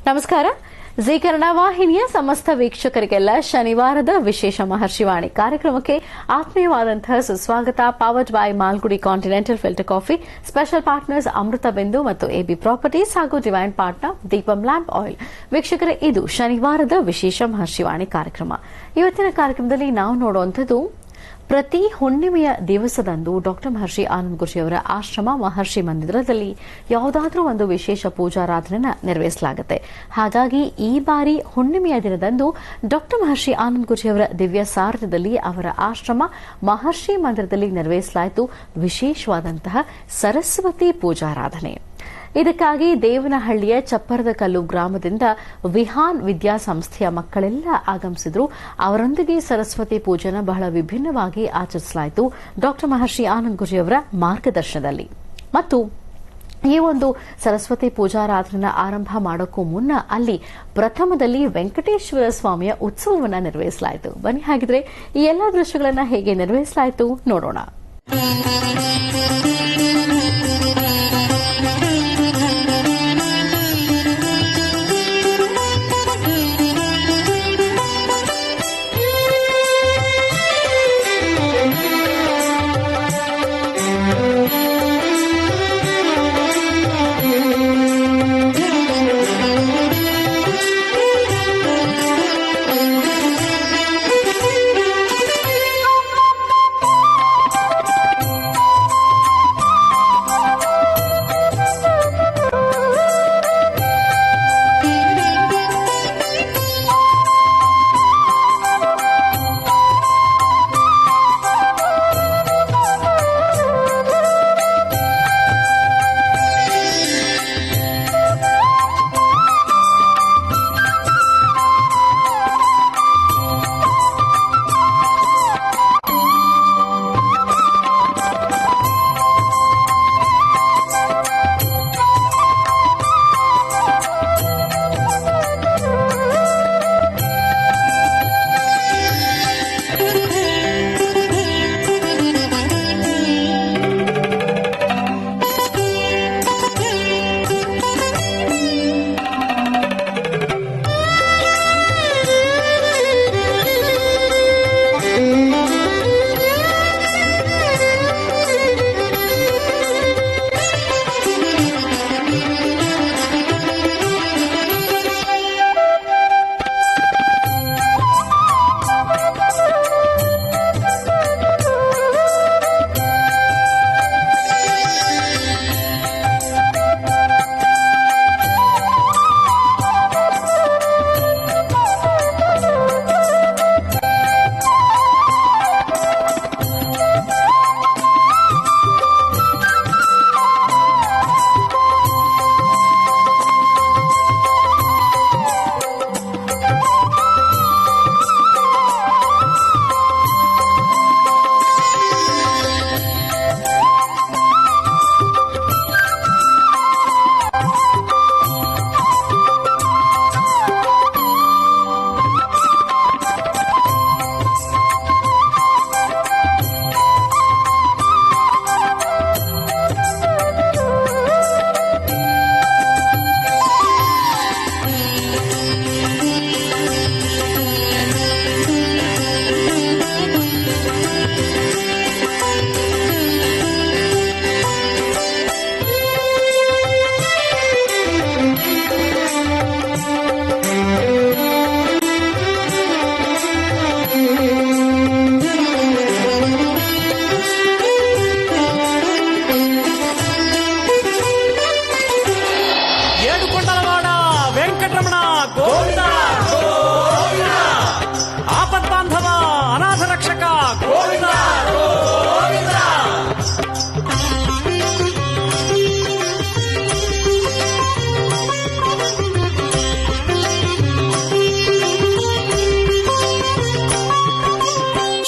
ನಮಸ್ಕಾರ. ಜೀ ಕನ್ನಡ ವಾಹಿನಿಯ ಸಮಸ್ತ ವೀಕ್ಷಕರಿಗೆಲ್ಲ ಶನಿವಾರದ ವಿಶೇಷ ಮಹರ್ಷಿವಾಣಿ ಕಾರ್ಯಕ್ರಮಕ್ಕೆ ಆತ್ಮೀಯವಾದಂತಹ ಸುಸ್ವಾಗತ. Powered by Malgudi continental filter coffee, special partners Amrita Bindu ಮತ್ತು ಎಬಿ ಪ್ರಾಪರ್ಟೀಸ್ ಹಾಗೂ divine partner Deepam lamp oil. ವೀಕ್ಷಕರೇ, ಇದು ಶನಿವಾರದ ವಿಶೇಷ ಮಹರ್ಷಿವಾಣಿ ಕಾರ್ಯಕ್ರಮ. ಇವತ್ತಿನ ಕಾರ್ಯಕ್ರಮದಲ್ಲಿ ನಾವು ನೋಡುವಂಥದ್ದು ಪ್ರತಿ ಹುಣ್ಣಿಮೆಯ ದಿವಸದಂದು ಡಾಕ್ಟರ್ ಮಹರ್ಷಿ ಆನಂದ ಗುರೂಜಿಯವರ ಆಶ್ರಮ ಮಹರ್ಷಿ ಮಂದಿರದಲ್ಲಿ ಯಾವುದಾದ್ರೂ ಒಂದು ವಿಶೇಷ ಪೂಜಾರಾಧನೆಯನ್ನು ನೆರವೇರಿಸಲಾಗುತ್ತೆ. ಹಾಗಾಗಿ ಈ ಬಾರಿ ಹುಣ್ಣಿಮೆಯ ದಿನದಂದು ಡಾಕ್ಟರ್ ಮಹರ್ಷಿ ಆನಂದ ಗುರೂಜಿಯವರ ದಿವ್ಯ ಸಾರಥ್ಯದಲ್ಲಿ ಅವರ ಆಶ್ರಮ ಮಹರ್ಷಿ ಮಂದಿರದಲ್ಲಿ ನೆರವೇರಿಸಲಾಯಿತು ವಿಶೇಷವಾದಂತಹ ಸರಸ್ವತಿ ಪೂಜಾರಾಧನೆ. ಇದಕ್ಕಾಗಿ ದೇವನಹಳ್ಳಿಯ ಚಪ್ಪರದ ಕಲ್ಲು ಗ್ರಾಮದಿಂದ ವಿಹಾನ್ ವಿದ್ಯಾಸಂಸ್ಥೆಯ ಮಕ್ಕಳೆಲ್ಲ ಆಗಮಿಸಿದ್ರು. ಅವರೊಂದಿಗೆ ಸರಸ್ವತಿ ಪೂಜೆನ ಬಹಳ ವಿಭಿನ್ನವಾಗಿ ಆಚರಿಸಲಾಯಿತು ಡಾಕ್ಟರ್ ಮಹರ್ಷಿ ಆನಂದ ಗುರೂಜಿಯವರ ಮಾರ್ಗದರ್ಶನದಲ್ಲಿ. ಮತ್ತು ಈ ಒಂದು ಸರಸ್ವತಿ ಪೂಜಾರಾಧನೆಯ ಆರಂಭ ಮಾಡೋಕ್ಕೂ ಮುನ್ನ ಅಲ್ಲಿ ಪ್ರಥಮದಲ್ಲಿ ವೆಂಕಟೇಶ್ವರ ಸ್ವಾಮಿಯ ಉತ್ಸವವನ್ನು ನೆರವೇರಿಸಲಾಯಿತು. ಬನ್ನಿ, ಹಾಗಿದ್ರೆ ಈ ಎಲ್ಲಾ ದೃಶ್ಯಗಳನ್ನು ಹೇಗೆ ನೆರವೇರಿಸಲಾಯಿತು ನೋಡೋಣ.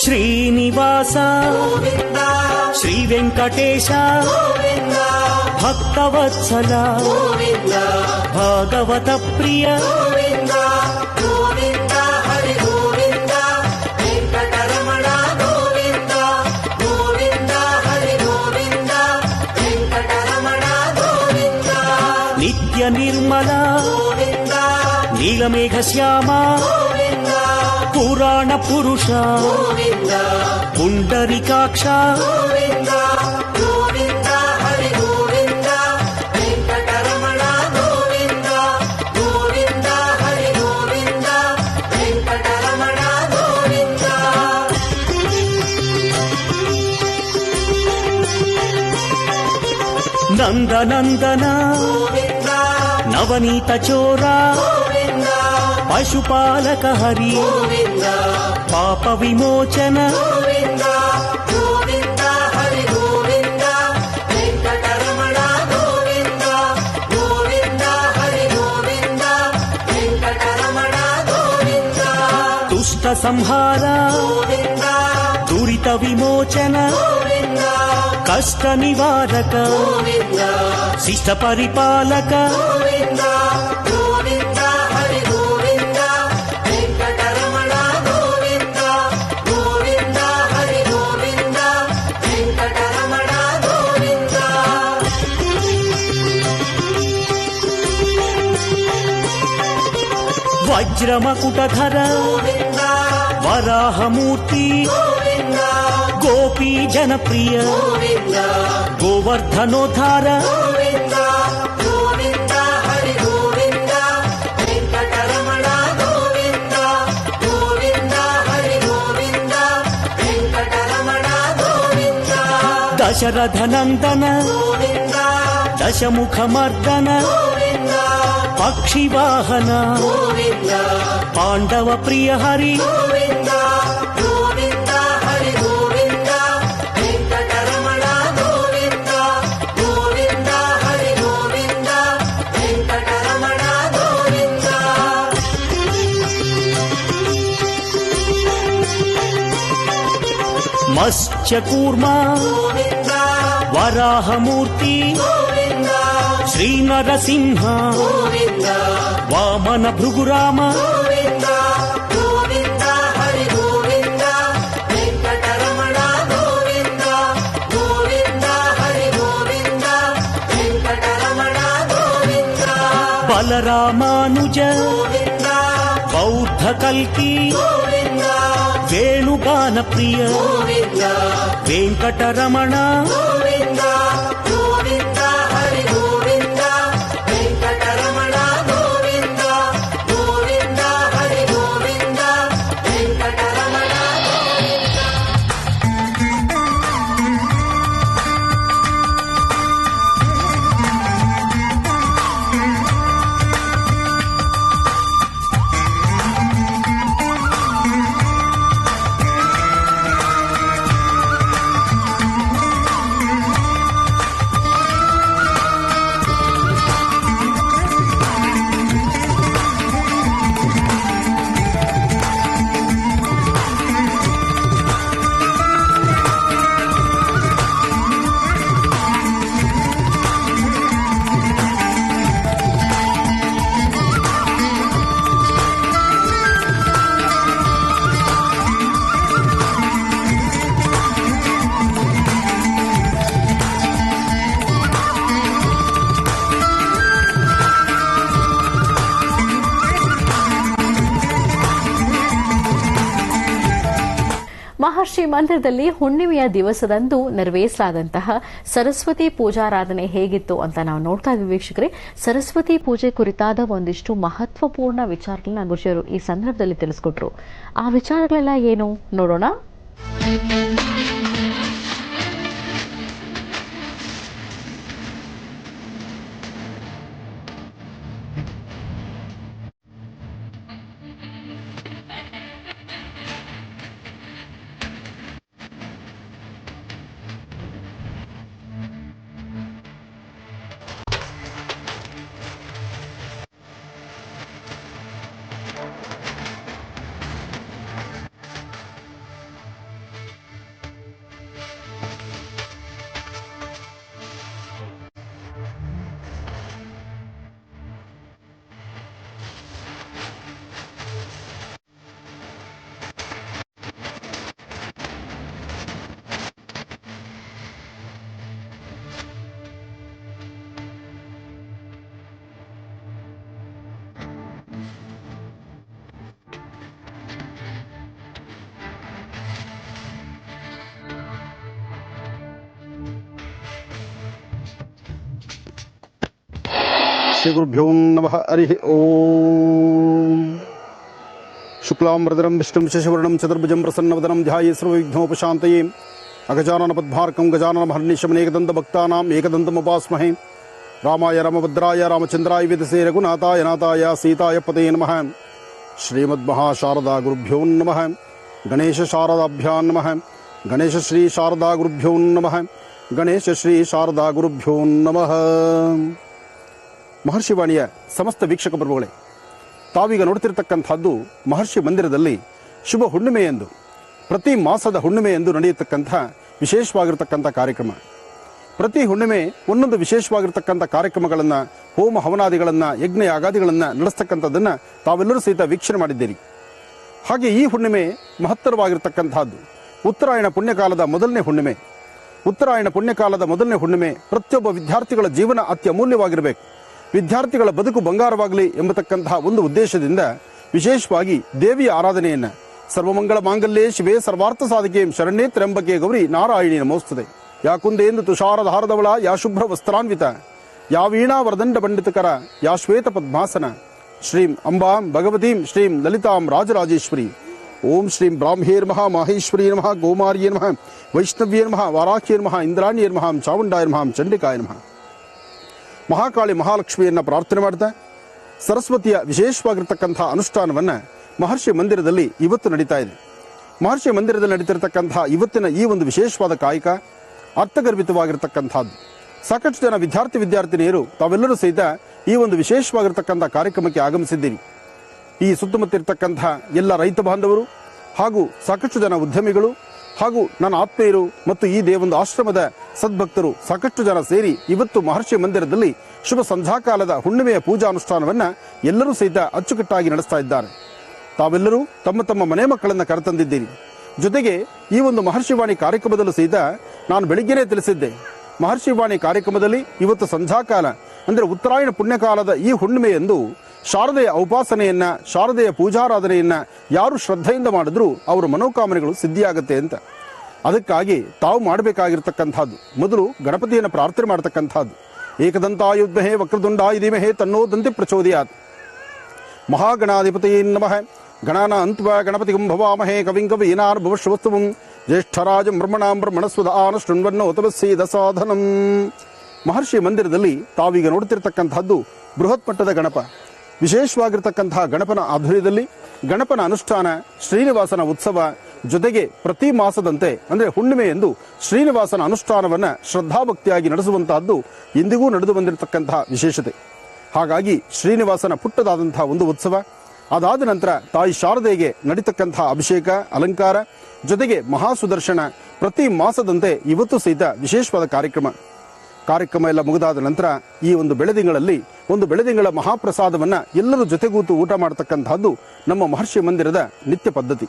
ಶ್ರೀನಿವಾಸ ಶ್ರೀ ವೆಂಕಟೇಶ ಭಕ್ತವತ್ಸಲ ಭಾಗವತ ಪ್ರಿಯ ನಿತ್ಯ ನಿರ್ಮಲ ನೀಲಮೇಘ ಶ್ಯಾಮ ಪುರಾಣ ಪುರುಷ ಪುಂಡರಿಕಾಕ್ಷ ನಂದನಂದನ ನವನೀತ ಚೋರ ಪಶುಪಾಲಕ ಹರಿ ಪಾಪ ವಿಮೋಚನ ದುಷ್ಟ ಸಂಹಾರ ದುರಿತ ವಿಮೋಚನ ಕಷ್ಟ ನಿವಾರಕ ಶಿಷ್ಟ ಪರಿಪಾಲಕ ವಜ್ರಮಕುಟಧರ ವರಾಹಮೂರ್ತಿ ಗೋಪಿ ಜನಪ್ರಿಯ ಗೋವರ್ಧನೋದ್ಧಾರ ದಶರಥ ನಂದನ ದಶಮುಖ ಮರ್ದನ ಪಕ್ಷಿವಾಹನ ಪಾಂಡವ ಪ್ರಿಯ ಹರಿ ಮತ್ಸ್ಯಕೂರ್ಮ ವರಾಹಮೂರ್ತಿ ಶ್ರೀ ನರಸಿಂಹ ವಾಮನ ಭೃಗುರಾಮ ಬಲರಾಮಾನುಜ ಬೌದ್ಧ ಕಲ್ಕಿ ವೇಣುಗಾನ ಪ್ರಿಯ ವೆಂಕಟರಮಣ ಮಹರ್ಷಿ ಮಂದಿರದಲ್ಲಿ ಹುಣ್ಣಿಮೆಯ ದಿವಸದಂದು ನೆರವೇರಿಸಲಾದಂತಹ ಸರಸ್ವತಿ ಪೂಜಾರಾಧನೆ ಹೇಗಿತ್ತು ಅಂತ ನಾವು ನೋಡ್ತಾ ಇದ್ವಿ ವೀಕ್ಷಕರೇ. ಸರಸ್ವತಿ ಪೂಜೆ ಕುರಿತಾದ ಒಂದಿಷ್ಟು ಮಹತ್ವಪೂರ್ಣ ವಿಚಾರಗಳನ್ನ ಗುರುಜಿಯವರು ಈ ಸಂದರ್ಭದಲ್ಲಿ ತಿಳಿಸ್ಕೊಟ್ರು. ಆ ವಿಚಾರಗಳೆಲ್ಲ ಏನು ನೋಡೋಣ. श्रीगुरुभ्यो नमः हरिः ओम शुक्लांबरधरं विष्णुं शशिवर्णं चतुर्भुजं प्रसन्नवदनं ध्याये सर्वविघ्नोपशान्तये अगजाननपद्मार्कं गजाननमहर्निशम् एकदन्तभक्तानाम् एकदन्तमुपास्महे रामाय रामभद्राय रामचन्द्राय वेदसे रघुनाथाय नाथाय सीताय पते नमः श्रीमद्महाशारदा गुरुभ्यो नमः गणेश शारदाभ्यां नमः गणेश श्री शारदा गुरुभ्यो नमः गणेश श्री शारदा गुरुभ्यो नमः ಮಹರ್ಷಿವಾಣಿಯ ಸಮಸ್ತ ವೀಕ್ಷಕ ಪ್ರಭುಗಳೇ, ತಾವೀಗ ನೋಡ್ತಿರ್ತಕ್ಕಂಥದ್ದು ಮಹರ್ಷಿ ಮಂದಿರದಲ್ಲಿ ಶುಭ ಹುಣ್ಣಿಮೆಯೆಂದು, ಪ್ರತಿ ಮಾಸದ ಹುಣ್ಣಿಮೆಯೆಂದು ನಡೆಯತಕ್ಕಂಥ ವಿಶೇಷವಾಗಿರ್ತಕ್ಕಂಥ ಕಾರ್ಯಕ್ರಮ. ಪ್ರತಿ ಹುಣ್ಣಿಮೆ ಒಂದೊಂದು ವಿಶೇಷವಾಗಿರ್ತಕ್ಕಂಥ ಕಾರ್ಯಕ್ರಮಗಳನ್ನು, ಹೋಮ ಹವನಾದಿಗಳನ್ನು, ಯಜ್ಞ ಯಾಗಾದಿಗಳನ್ನು ನಡೆಸ್ತಕ್ಕಂಥದ್ದನ್ನು ತಾವೆಲ್ಲರೂ ಸಹಿತ ವೀಕ್ಷಣೆ ಮಾಡಿದ್ದೀರಿ. ಹಾಗೆ ಈ ಹುಣ್ಣಿಮೆ ಮಹತ್ತರವಾಗಿರ್ತಕ್ಕಂಥದ್ದು. ಉತ್ತರಾಯಣ ಪುಣ್ಯಕಾಲದ ಮೊದಲನೇ ಹುಣ್ಣಿಮೆ. ಉತ್ತರಾಯಣ ಪುಣ್ಯಕಾಲದ ಮೊದಲನೇ ಹುಣ್ಣಿಮೆ ಪ್ರತಿಯೊಬ್ಬ ವಿದ್ಯಾರ್ಥಿಗಳ ಜೀವನ ಅತ್ಯಮೂಲ್ಯವಾಗಿರಬೇಕು, ವಿದ್ಯಾರ್ಥಿಗಳ ಬದುಕು ಬಂಗಾರವಾಗಲಿ ಎಂಬತಕ್ಕಂತಹ ಒಂದು ಉದ್ದೇಶದಿಂದ ವಿಶೇಷವಾಗಿ ದೇವಿಯ ಆರಾಧನೆಯನ್ನು ಸರ್ವಮಂಗಳ ಮಾಂಗಲ್ಯೇ ಶಿವೇ ಸರ್ವಾರ್ಥ ಸಾಧಿಕೆ ಶರಣ್ಯೇ ತ್ರ್ಯಂಬಕೆ ಗೌರಿ ನಾರಾಯಣಿ ನಮೋಸ್ತುತೆ. ಯಾ ಕುಂದೇಂದು ತುಷಾರಧಾರದವಳ, ಯಾ ಶುಭ್ರ ವಸ್ತ್ರಾನ್ವಿತ, ಯಾ ವೀಣಾ ವರದಂಡ ಪಂಡಿತಕರ, ಯಾ ಶ್ವೇತ ಪದ್ಮಾಸನ, ಶ್ರೀಂ ಅಂಬಾಂ ಭಗವತೀಂ ಶ್ರೀಂ ಲಲಿತಾಂ ರಾಜರಾಜೇಶ್ವರಿ. ಓಂ ಶ್ರೀಂ ಬ್ರಾಹ್ಮ್ಯೇ ನಮಃ, ಮಾಹೇಶ್ವರಿ ನಮಃ, ಗೋಮಾರ್ಯೇ ನಮಃ, ವೈಷ್ಣವ್ಯೇ ನಮಃ, ವಾರಾಖ್ಯೇ ನಮಃ, ಇಂದ್ರಾಣ್ಯೇ ನಮಃ, ಚಾವುಂಡಾಯ ನಮಃ, ಚಂಡಿಕಾಯ ನಮಃ. ಮಹಾಕಾಳಿ ಮಹಾಲಕ್ಷ್ಮಿಯನ್ನು ಪ್ರಾರ್ಥನೆ ಮಾಡ್ತಾ ಸರಸ್ವತಿಯ ವಿಶೇಷವಾಗಿರ್ತಕ್ಕಂಥ ಅನುಷ್ಠಾನವನ್ನು ಮಹರ್ಷಿ ಮಂದಿರದಲ್ಲಿ ಇವತ್ತು ನಡೀತಾ ಇದೆ. ಮಹರ್ಷಿ ಮಂದಿರದಲ್ಲಿ ನಡೀತಿರ್ತಕ್ಕಂಥ ಇವತ್ತಿನ ಈ ಒಂದು ವಿಶೇಷವಾದ ಕಾಯಕ ಅರ್ಥಗರ್ಭಿತವಾಗಿರ್ತಕ್ಕಂಥದ್ದು. ಸಾಕಷ್ಟು ಜನ ವಿದ್ಯಾರ್ಥಿನಿಯರು ತಾವೆಲ್ಲರೂ ಸಹಿತ ಈ ಒಂದು ವಿಶೇಷವಾಗಿರ್ತಕ್ಕಂಥ ಕಾರ್ಯಕ್ರಮಕ್ಕೆ ಆಗಮಿಸಿದ್ದೀರಿ. ಈ ಸುತ್ತಮುತ್ತಿರ್ತಕ್ಕಂಥ ಎಲ್ಲ ರೈತ ಬಾಂಧವರು ಹಾಗೂ ಸಾಕಷ್ಟು ಜನ ಉದ್ಯಮಿಗಳು ಹಾಗೂ ನನ್ನ ಆತ್ಮೀಯರು ಮತ್ತು ಈ ದೇವೊಂದು ಆಶ್ರಮದ ಸದ್ಭಕ್ತರು ಸಾಕಷ್ಟು ಜನ ಸೇರಿ ಇವತ್ತು ಮಹರ್ಷಿ ಮಂದಿರದಲ್ಲಿ ಶುಭ ಸಂಧ್ಯಾಕಾಲದ ಹುಣ್ಣಿಮೆಯ ಪೂಜಾನುಷ್ಠಾನವನ್ನು ಎಲ್ಲರೂ ಸಹಿತ ಅಚ್ಚುಕಟ್ಟಾಗಿ ನಡೆಸ್ತಾ ಇದ್ದಾರೆ. ತಾವೆಲ್ಲರೂ ತಮ್ಮ ತಮ್ಮ ಮನೆ ಮಕ್ಕಳನ್ನು ಕರೆತಂದಿದ್ದೀರಿ. ಜೊತೆಗೆ ಈ ಒಂದು ಮಹರ್ಷಿವಾಣಿ ಕಾರ್ಯಕ್ರಮದಲ್ಲೂ ಸಹಿತ ನಾನು ಬೆಳಿಗ್ಗೆನೇ ತಿಳಿಸಿದ್ದೆ, ಮಹರ್ಷಿವಾಣಿ ಕಾರ್ಯಕ್ರಮದಲ್ಲಿ ಇವತ್ತು ಸಂಧ್ಯಾಕಾಲ ಅಂದರೆ ಉತ್ತರಾಯಣ ಪುಣ್ಯಕಾಲದ ಈ ಹುಣ್ಣಿಮೆಯೆಂದು ಶಾರದೆಯ ಉಪಾಸನೆಯನ್ನ, ಶಾರದೆಯ ಪೂಜಾರಾಧನೆಯನ್ನ ಯಾರು ಶ್ರದ್ಧೆಯಿಂದ ಮಾಡಿದ್ರೂ ಅವರ ಮನೋಕಾಮನೆಗಳು ಸಿದ್ಧಿಯಾಗುತ್ತೆ ಅಂತ. ಅದಕ್ಕಾಗಿ ತಾವು ಮಾಡಬೇಕಾಗಿರ್ತಕ್ಕಂಥದ್ದು ಮೊದಲು ಗಣಪತಿಯನ್ನು ಪ್ರಾರ್ಥನೆ ಮಾಡತಕ್ಕಂಥದ್ದು. ಏಕದಂತಾಯುದ್ಮಹೇ ವಕ್ರದುಂಡಾಯ ಧೀಮಹಿ ತನ್ನೋ ದಂತಿ ಪ್ರಚೋದಯಾತ್. ಮಹಾಗಣಾಧಿಪತಯೇ ನಮಃ. ಗಣಾನ ಅಂತ್ವ ಗಣಪತಿಗಂ ಭವಾಮಹೇ ಕವಿಂ ಕವೀನಾರ್ ಭವಶ್ವಸ್ತುವಂ ಜ್ಯೇಷ್ಠರಾಜಂ ಬ್ರಹ್ಮಣಾಂ ಬ್ರಹ್ಮಣಸ್ವದಾನ ಶೃಣ್ವನ್ನೋತಮಸ್ಸೀದ ಸಾಧನಂ. ಮಹರ್ಷಿ ಮಂದಿರದಲ್ಲಿ ತಾವೀಗ ನೋಡ್ತಿರ್ತಕ್ಕಂಥದ್ದು ಬೃಹತ್ ಮಟ್ಟದ ಗಣಪ. ವಿಶೇಷವಾಗಿರ್ತಕ್ಕಂತಹ ಗಣಪನ ಆಧ್ವರ್ಯದಲ್ಲಿ ಗಣಪನ ಅನುಷ್ಠಾನ, ಶ್ರೀನಿವಾಸನ ಉತ್ಸವ, ಜೊತೆಗೆ ಪ್ರತಿ ಮಾಸದಂತೆ ಅಂದರೆ ಹುಣ್ಣಿಮೆ ಎಂದು ಶ್ರೀನಿವಾಸನ ಅನುಷ್ಠಾನವನ್ನು ಶ್ರದ್ಧಾಭಕ್ತಿಯಾಗಿ ನಡೆಸುವಂತಹದ್ದು ಇಂದಿಗೂ ನಡೆದು ಬಂದಿರತಕ್ಕಂತಹ ವಿಶೇಷತೆ. ಹಾಗಾಗಿ ಶ್ರೀನಿವಾಸನ ಪುಟ್ಟದಾದಂತಹ ಒಂದು ಉತ್ಸವ, ಅದಾದ ನಂತರ ತಾಯಿ ಶಾರದೆಗೆ ನಡೀತಕ್ಕಂತಹ ಅಭಿಷೇಕ, ಅಲಂಕಾರ, ಜೊತೆಗೆ ಮಹಾಸುದರ್ಶನ ಪ್ರತಿ ಮಾಸದಂತೆ ಇವತ್ತು ಸಹಿತ ವಿಶೇಷವಾದ ಕಾರ್ಯಕ್ರಮ ಎಲ್ಲ ಮುಗಿದಾದ ನಂತರ ಈ ಒಂದು ಬೆಳೆದಿಂಗಳಲ್ಲಿ ಒಂದು ಬೆಳೆದಿಂಗಳ ಮಹಾಪ್ರಸಾದವನ್ನು ಎಲ್ಲರೂ ಜೊತೆಗೂತು ಊಟ ಮಾಡತಕ್ಕಂತಹದ್ದು ನಮ್ಮ ಮಹರ್ಷಿ ಮಂದಿರದ ನಿತ್ಯ ಪದ್ಧತಿ.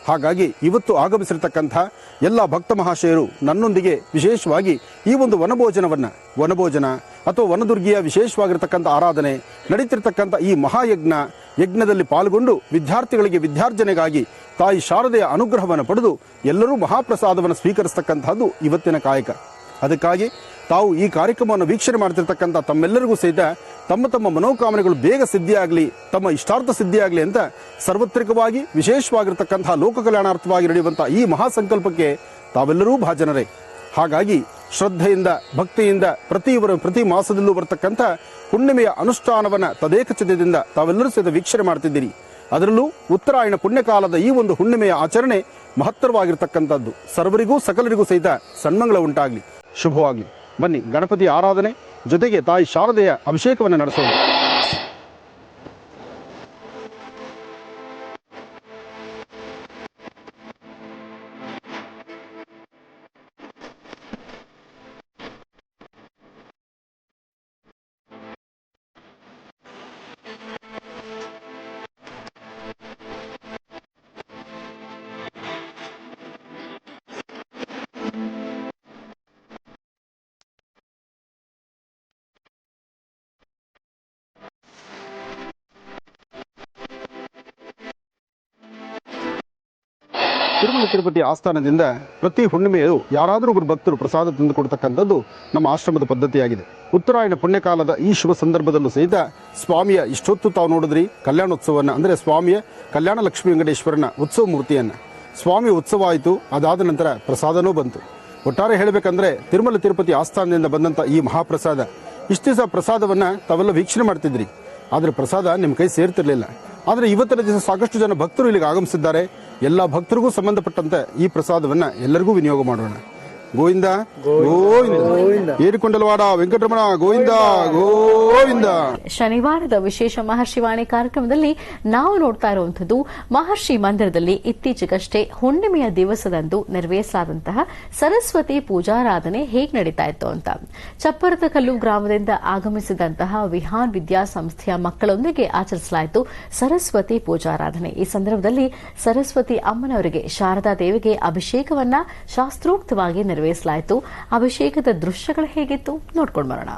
ಹಾಗಾಗಿ ಇವತ್ತು ಆಗಮಿಸಿರ್ತಕ್ಕಂಥ ಎಲ್ಲ ಭಕ್ತ ಮಹಾಶಯರು ನನ್ನೊಂದಿಗೆ ವಿಶೇಷವಾಗಿ ಈ ಒಂದು ವನಭೋಜನ ಅಥವಾ ವನದುರ್ಗಿಯ ವಿಶೇಷವಾಗಿರ್ತಕ್ಕಂಥ ಆರಾಧನೆ ನಡೀತಿರ್ತಕ್ಕಂಥ ಈ ಯಜ್ಞದಲ್ಲಿ ಪಾಲ್ಗೊಂಡು ವಿದ್ಯಾರ್ಥಿಗಳಿಗೆ ವಿದ್ಯಾರ್ಜನೆಗಾಗಿ ತಾಯಿ ಶಾರದೆಯ ಅನುಗ್ರಹವನ್ನು ಪಡೆದು ಎಲ್ಲರೂ ಮಹಾಪ್ರಸಾದವನ್ನು ಸ್ವೀಕರಿಸತಕ್ಕಂಥದ್ದು ಇವತ್ತಿನ ಕಾಯಕ. ಅದಕ್ಕಾಗಿ ತಾವು ಈ ಕಾರ್ಯಕ್ರಮವನ್ನು ವೀಕ್ಷಣೆ ಮಾಡ್ತಿರ್ತಕ್ಕಂಥ ತಮ್ಮೆಲ್ಲರಿಗೂ ಸಹಿತ ತಮ್ಮ ತಮ್ಮ ಮನೋಕಾಮನೆಗಳು ಬೇಗ ಸಿದ್ಧಿಯಾಗಲಿ, ತಮ್ಮ ಇಷ್ಟಾರ್ಥ ಸಿದ್ಧಿಯಾಗಲಿ ಅಂತ ಸಾರ್ವತ್ರಿಕವಾಗಿ ವಿಶೇಷವಾಗಿರ್ತಕ್ಕಂಥ ಲೋಕ ಕಲ್ಯಾಣಾರ್ಥವಾಗಿ ನಡೆಯುವಂಥ ಈ ಮಹಾಸಂಕಲ್ಪಕ್ಕೆ ತಾವೆಲ್ಲರೂ ಭಾಜನರೇ. ಹಾಗಾಗಿ ಶ್ರದ್ಧೆಯಿಂದ, ಭಕ್ತಿಯಿಂದ ಪ್ರತಿ ಮಾಸದಲ್ಲೂ ಬರ್ತಕ್ಕಂಥ ಹುಣ್ಣಿಮೆಯ ಅನುಷ್ಠಾನವನ್ನು ತದೇಕಚಿತ್ತದಿಂದ ತಾವೆಲ್ಲರೂ ಸಹಿತ ವೀಕ್ಷಣೆ ಮಾಡ್ತಿದ್ದೀರಿ. ಅದರಲ್ಲೂ ಉತ್ತರಾಯಣ ಪುಣ್ಯಕಾಲದ ಈ ಒಂದು ಹುಣ್ಣಿಮೆಯ ಆಚರಣೆ ಮಹತ್ತರವಾಗಿರ್ತಕ್ಕಂಥದ್ದು. ಸರ್ವರಿಗೂ ಸಕಲರಿಗೂ ಸಹಿತ ಸನ್ಮಂಗಳ ಉಂಟಾಗಲಿ, ಶುಭವಾಗಲಿ. ಬನ್ನಿ ಗಣಪತಿ ಆರಾಧನೆ ಜೊತೆಗೆ ತಾಯಿ ಶಾರದೆಯ ಅಭಿಷೇಕವನ್ನು ನಡೆಸೋಣ. ತಿರುಮಲ ತಿರುಪತಿ ಆಸ್ಥಾನದಿಂದ ಪ್ರತಿ ಹುಣ್ಣಿಮೆಯು ಯಾರಾದರೂ ಒಬ್ಬರು ಭಕ್ತರು ಪ್ರಸಾದ ತಂದು ಕೊಡ್ತಕ್ಕಂಥದ್ದು ನಮ್ಮ ಆಶ್ರಮದ ಪದ್ಧತಿಯಾಗಿದೆ. ಉತ್ತರಾಯಣ ಪುಣ್ಯಕಾಲದ ಈ ಶುಭ ಸಂದರ್ಭದಲ್ಲೂ ಸಹಿತ ಸ್ವಾಮಿಯ ಇಷ್ಟೊತ್ತು ತಾವು ನೋಡಿದ್ರಿ ಕಲ್ಯಾಣೋತ್ಸವವನ್ನು, ಅಂದರೆ ಸ್ವಾಮಿಯ ಕಲ್ಯಾಣ ಲಕ್ಷ್ಮೀ ವೆಂಕಟೇಶ್ವರನ ಉತ್ಸವ ಮೂರ್ತಿಯನ್ನು. ಸ್ವಾಮಿ ಉತ್ಸವ ಆಯಿತು, ಅದಾದ ನಂತರ ಪ್ರಸಾದನೂ ಬಂತು. ಒಟ್ಟಾರೆ ಹೇಳಬೇಕಂದ್ರೆ ತಿರುಮಲ ತಿರುಪತಿ ಆಸ್ಥಾನದಿಂದ ಬಂದಂಥ ಈ ಮಹಾಪ್ರಸಾದ, ಇಷ್ಟು ದಿವಸ ಪ್ರಸಾದವನ್ನು ತಾವೆಲ್ಲ ವೀಕ್ಷಣೆ ಮಾಡ್ತಿದ್ರಿ, ಆದರೆ ಪ್ರಸಾದ ನಿಮ್ಮ ಕೈ ಸೇರ್ತಿರ್ಲಿಲ್ಲ. ಆದರೆ ಇವತ್ತಿನ ದಿವಸ ಸಾಕಷ್ಟು ಜನ ಭಕ್ತರು ಇಲ್ಲಿಗೆ ಆಗಮಿಸಿದ್ದಾರೆ. ಎಲ್ಲ ಭಕ್ತರಿಗೂ ಸಂಬಂಧಪಟ್ಟಂತೆ ಈ ಪ್ರಸಾದವನ್ನು ಎಲ್ಲರಿಗೂ ವಿನಿಯೋಗ ಮಾಡೋಣ. ಗೋವಿಂದ ಗೋವಿಂದ, ಏರಿಕೊಂಡಲವಾಡ ವೆಂಕಟರಮಣ ಗೋವಿಂದ ಗೋವಿಂದ. ಶನಿವಾರದ ವಿಶೇಷ ಮಹರ್ಷಿವಾಣಿ ಕಾರ್ಯಕ್ರಮದಲ್ಲಿ ನಾವು ನೋಡ್ತಾ ಇರುವಂತದ್ದು ಮಹರ್ಷಿ ಮಂದಿರದಲ್ಲಿ ಇತ್ತೀಚೆಗಷ್ಟೇ ಹುಣ್ಣಿಮೆಯ ದಿವಸದಂದು ನೆರವೇರಿಸಲಾದಂತಹ ಸರಸ್ವತಿ ಪೂಜಾರಾಧನೆ ಹೇಗೆ ನಡೀತಾ ಇತ್ತು ಅಂತ. ಚಪ್ಪರದಕಲ್ಲು ಗ್ರಾಮದಿಂದ ಆಗಮಿಸಿದಂತಹ ವಿಹಾನ್ ವಿದ್ಯಾಸಂಸ್ಥೆಯ ಮಕ್ಕಳೊಂದಿಗೆ ಆಚರಿಸಲಾಯಿತು ಸರಸ್ವತಿ ಪೂಜಾರಾಧನೆ. ಈ ಸಂದರ್ಭದಲ್ಲಿ ಸರಸ್ವತಿ ಅಮ್ಮನವರಿಗೆ, ಶಾರದಾ ದೇವಿಗೆ ಅಭಿಷೇಕವನ್ನ ಶಾಸ್ತ್ರೋಕ್ತವಾಗಿ ನೆರವೇರಿಸಲಾಯಿತು. ಅಭಿಷೇಕದ ದೃಶ್ಯಗಳು ಹೇಗಿತ್ತು ನೋಡ್ಕೊಂಡು ಬರೋಣ.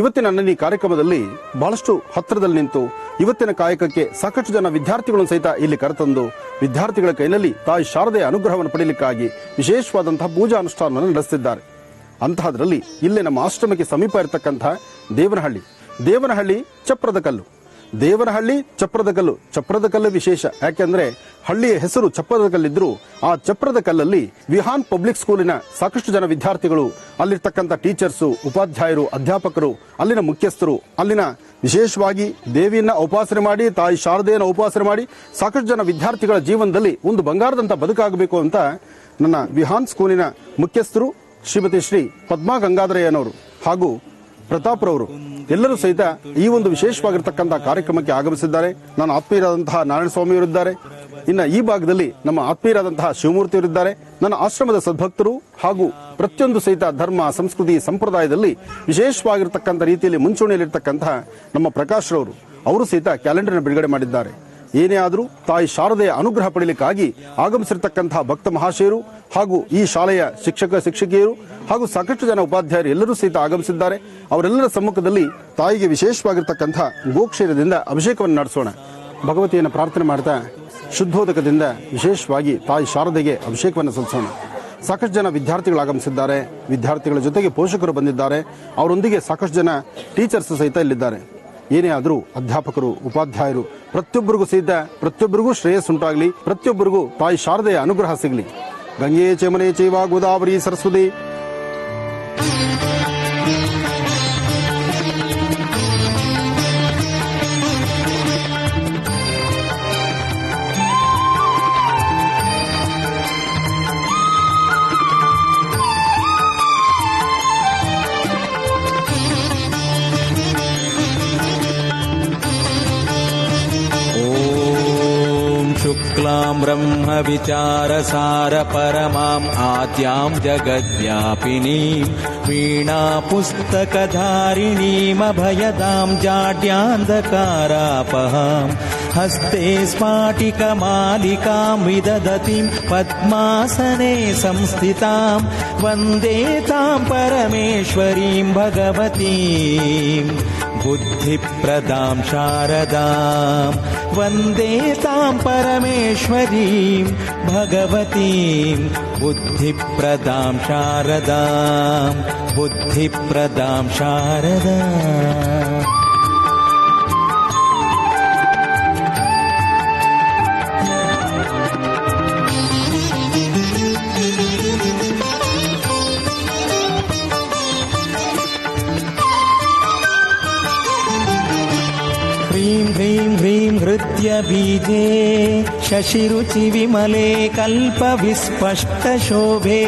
ಇವತ್ತಿನ ನನ್ನ ಈ ಕಾರ್ಯಕ್ರಮದಲ್ಲಿ ಬಹಳಷ್ಟು ಹತ್ತಿರದಲ್ಲಿ ನಿಂತು ಇವತ್ತಿನ ಕಾಯಕಕ್ಕೆ ಸಾಕಷ್ಟು ಜನ ವಿದ್ಯಾರ್ಥಿಗಳನ್ನು ಸಹಿತ ಇಲ್ಲಿ ಕರೆತಂದು ವಿದ್ಯಾರ್ಥಿಗಳ ಕೈಯಲ್ಲಿ ತಾಯಿ ಶಾರದೆಯ ಅನುಗ್ರಹವನ್ನು ಪಡೆಯಲಿಕ್ಕಾಗಿ ವಿಶೇಷವಾದಂತಹ ಪೂಜಾ ಅನುಷ್ಠಾನವನ್ನು ನಡೆಸುತ್ತಿದ್ದಾರೆ. ಅಂತಹದ್ರಲ್ಲಿ ಇಲ್ಲೇ ನಮ್ಮ ಆಶ್ರಮಕ್ಕೆ ಸಮೀಪ ಇರತಕ್ಕಂತಹ ದೇವನಹಳ್ಳಿ ಚಪ್ರದಕಲ್ಲು. ದೇವನಹಳ್ಳಿ ಚಪ್ರದಕಲ್ಲು, ಚಪ್ರದಕಲ್ಲು ವಿಶೇಷ ಯಾಕೆಂದ್ರೆ ಹಳ್ಳಿಯ ಹೆಸರು ಚಪ್ರದಕಲ್ಲಿದ್ರು ಆ ಚಪ್ರದಕಲ್ಲಲ್ಲಿ ವಿಹಾನ್ ಪಬ್ಲಿಕ್ ಸ್ಕೂಲಿನ ಸಾಕಷ್ಟು ಜನ ವಿದ್ಯಾರ್ಥಿಗಳು, ಅಲ್ಲಿರ್ತಕ್ಕಂಥ ಟೀಚರ್ಸು, ಉಪಾಧ್ಯಾಯರು, ಅಧ್ಯಾಪಕರು, ಅಲ್ಲಿನ ಮುಖ್ಯಸ್ಥರು, ಅಲ್ಲಿನ ವಿಶೇಷವಾಗಿ ದೇವಿಯನ್ನ ಉಪಾಸನೆ ಮಾಡಿ, ತಾಯಿ ಶಾರದೆಯನ್ನು ಉಪಾಸನೆ ಮಾಡಿ ಸಾಕಷ್ಟು ಜನ ವಿದ್ಯಾರ್ಥಿಗಳ ಜೀವನದಲ್ಲಿ ಒಂದು ಬಂಗಾರದಂತ ಬದುಕಾಗಬೇಕು ಅಂತ ನನ್ನ ವಿಹಾನ್ ಸ್ಕೂಲಿನ ಮುಖ್ಯಸ್ಥರು ಶ್ರೀಮತಿ ಶ್ರೀ ಪದ್ಮಾ ಗಂಗಾಧರಯ್ಯನವರು ಹಾಗೂ ಪ್ರತಾಪ್ರವರು ಎಲ್ಲರೂ ಸಹಿತ ಈ ಒಂದು ವಿಶೇಷವಾಗಿರ್ತಕ್ಕಂಥ ಕಾರ್ಯಕ್ರಮಕ್ಕೆ ಆಗಮಿಸಿದ್ದಾರೆ. ನಾನು ಆತ್ಮೀಯರಾದಂತಹ ನಾರಾಯಣ ಸ್ವಾಮಿಯವರಿದ್ದಾರೆ. ಇನ್ನು ಈ ಭಾಗದಲ್ಲಿ ನಮ್ಮ ಆತ್ಮೀಯರಾದಂತಹ ಶಿವಮೂರ್ತಿಯವರಿದ್ದಾರೆ. ನನ್ನ ಆಶ್ರಮದ ಸದ್ಭಕ್ತರು ಹಾಗೂ ಪ್ರತಿಯೊಂದು ಸಹಿತ ಧರ್ಮ, ಸಂಸ್ಕೃತಿ, ಸಂಪ್ರದಾಯದಲ್ಲಿ ವಿಶೇಷವಾಗಿರ್ತಕ್ಕಂಥ ರೀತಿಯಲ್ಲಿ ಮುಂಚೂಣಿಯಲ್ಲಿರ್ತಕ್ಕಂತಹ ನಮ್ಮ ಪ್ರಕಾಶ್ ರವರು, ಅವರು ಸಹಿತ ಕ್ಯಾಲೆಂಡರ್ನ ಬಿಡುಗಡೆ ಮಾಡಿದ್ದಾರೆ. ಏನೇ ಆದರೂ ತಾಯಿ ಶಾರದೆಯ ಅನುಗ್ರಹ ಪಡೆಯಲಿಕ್ಕಾಗಿ ಆಗಮಿಸಿರ್ತಕ್ಕಂತಹ ಭಕ್ತ ಮಹಾಶಯರು ಹಾಗೂ ಈ ಶಾಲೆಯ ಶಿಕ್ಷಕಿಯರು ಹಾಗೂ ಸಾಕಷ್ಟು ಜನ ಉಪಾಧ್ಯಾಯರು ಎಲ್ಲರೂ ಸಹಿತ ಆಗಮಿಸಿದ್ದಾರೆ. ಅವರೆಲ್ಲರ ಸಮ್ಮುಖದಲ್ಲಿ ತಾಯಿಗೆ ವಿಶೇಷವಾಗಿರ್ತಕ್ಕಂತಹ ಗೋಕ್ಷೀರದಿಂದ ಅಭಿಷೇಕವನ್ನು ನಡೆಸೋಣ. ಭಗವತಿಯನ್ನು ಪ್ರಾರ್ಥನೆ ಮಾಡ್ತಾ ಶುದ್ಧೋದಕದಿಂದ ವಿಶೇಷವಾಗಿ ತಾಯಿ ಶಾರದೆಗೆ ಅಭಿಷೇಕವನ್ನು ಸಲ್ಲಿಸೋಣ. ಸಾಕಷ್ಟು ಜನ ವಿದ್ಯಾರ್ಥಿಗಳು ಆಗಮಿಸಿದ್ದಾರೆ. ವಿದ್ಯಾರ್ಥಿಗಳ ಜೊತೆಗೆ ಪೋಷಕರು ಬಂದಿದ್ದಾರೆ. ಅವರೊಂದಿಗೆ ಸಾಕಷ್ಟು ಜನ ಟೀಚರ್ಸ್ ಸಹಿತ ಇಲ್ಲಿದ್ದಾರೆ. ಏನೇ ಆದರೂ ಅಧ್ಯಾಪಕರು, ಉಪಾಧ್ಯಾಯರು ಪ್ರತಿಯೊಬ್ಬರಿಗೂ ಸಹಿತ ಪ್ರತಿಯೊಬ್ಬರಿಗೂ ಶ್ರೇಯಸ್ಸುಂಟಾಗಲಿ, ಪ್ರತಿಯೊಬ್ಬರಿಗೂ ತಾಯಿ ಶಾರದೆಯ ಅನುಗ್ರಹ ಸಿಗಲಿ. ಗಂಗೆ ಚೇಮನೆ ಚೈವ ಗೋದಾವರಿ ಸರಸ್ವತಿ. शुक्लां ब्रह्म विचारसार परमाम् आद्यां जगद्व्यापिनीं वीणापुस्तकधारिणीमभयदां जाड्यान्धकारापहां हस्ते स्फाटिकमालिकां विदधतीं पद्मासने संस्थितां वन्दे तां परमेश्वरीं भगवतीं बुद्धिप्रदां शारदां वन्दे तां परमेश्वरीं भगवतीं बुद्धिप्रदां शारदां बुद्धिप्रदां शारदाम्. ह्रीं ह्रीं हृद्यबीजे शशिरुचिविमले कल्पविस्पष्टशोभे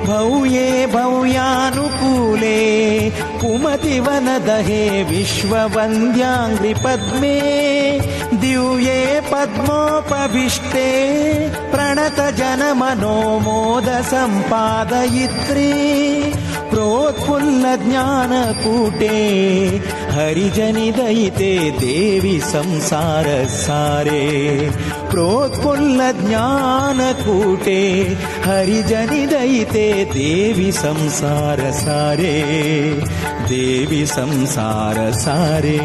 भव्ये भव्यानुकूले कुमतिवनदहे विश्ववन्द्याङ्घ्रिपद्मे दिव्ये पद्मोपविष्टे प्रणतजनमनोमोदसम्पादयित्री प्रोत्फुल्लज्ञानकूटे हरिजनिदयिते देवि संसारसारे प्रोत्फुल्लज्ञानकूटे हरिजनिदयिते देवि संसारसारे देवि संसारसारे.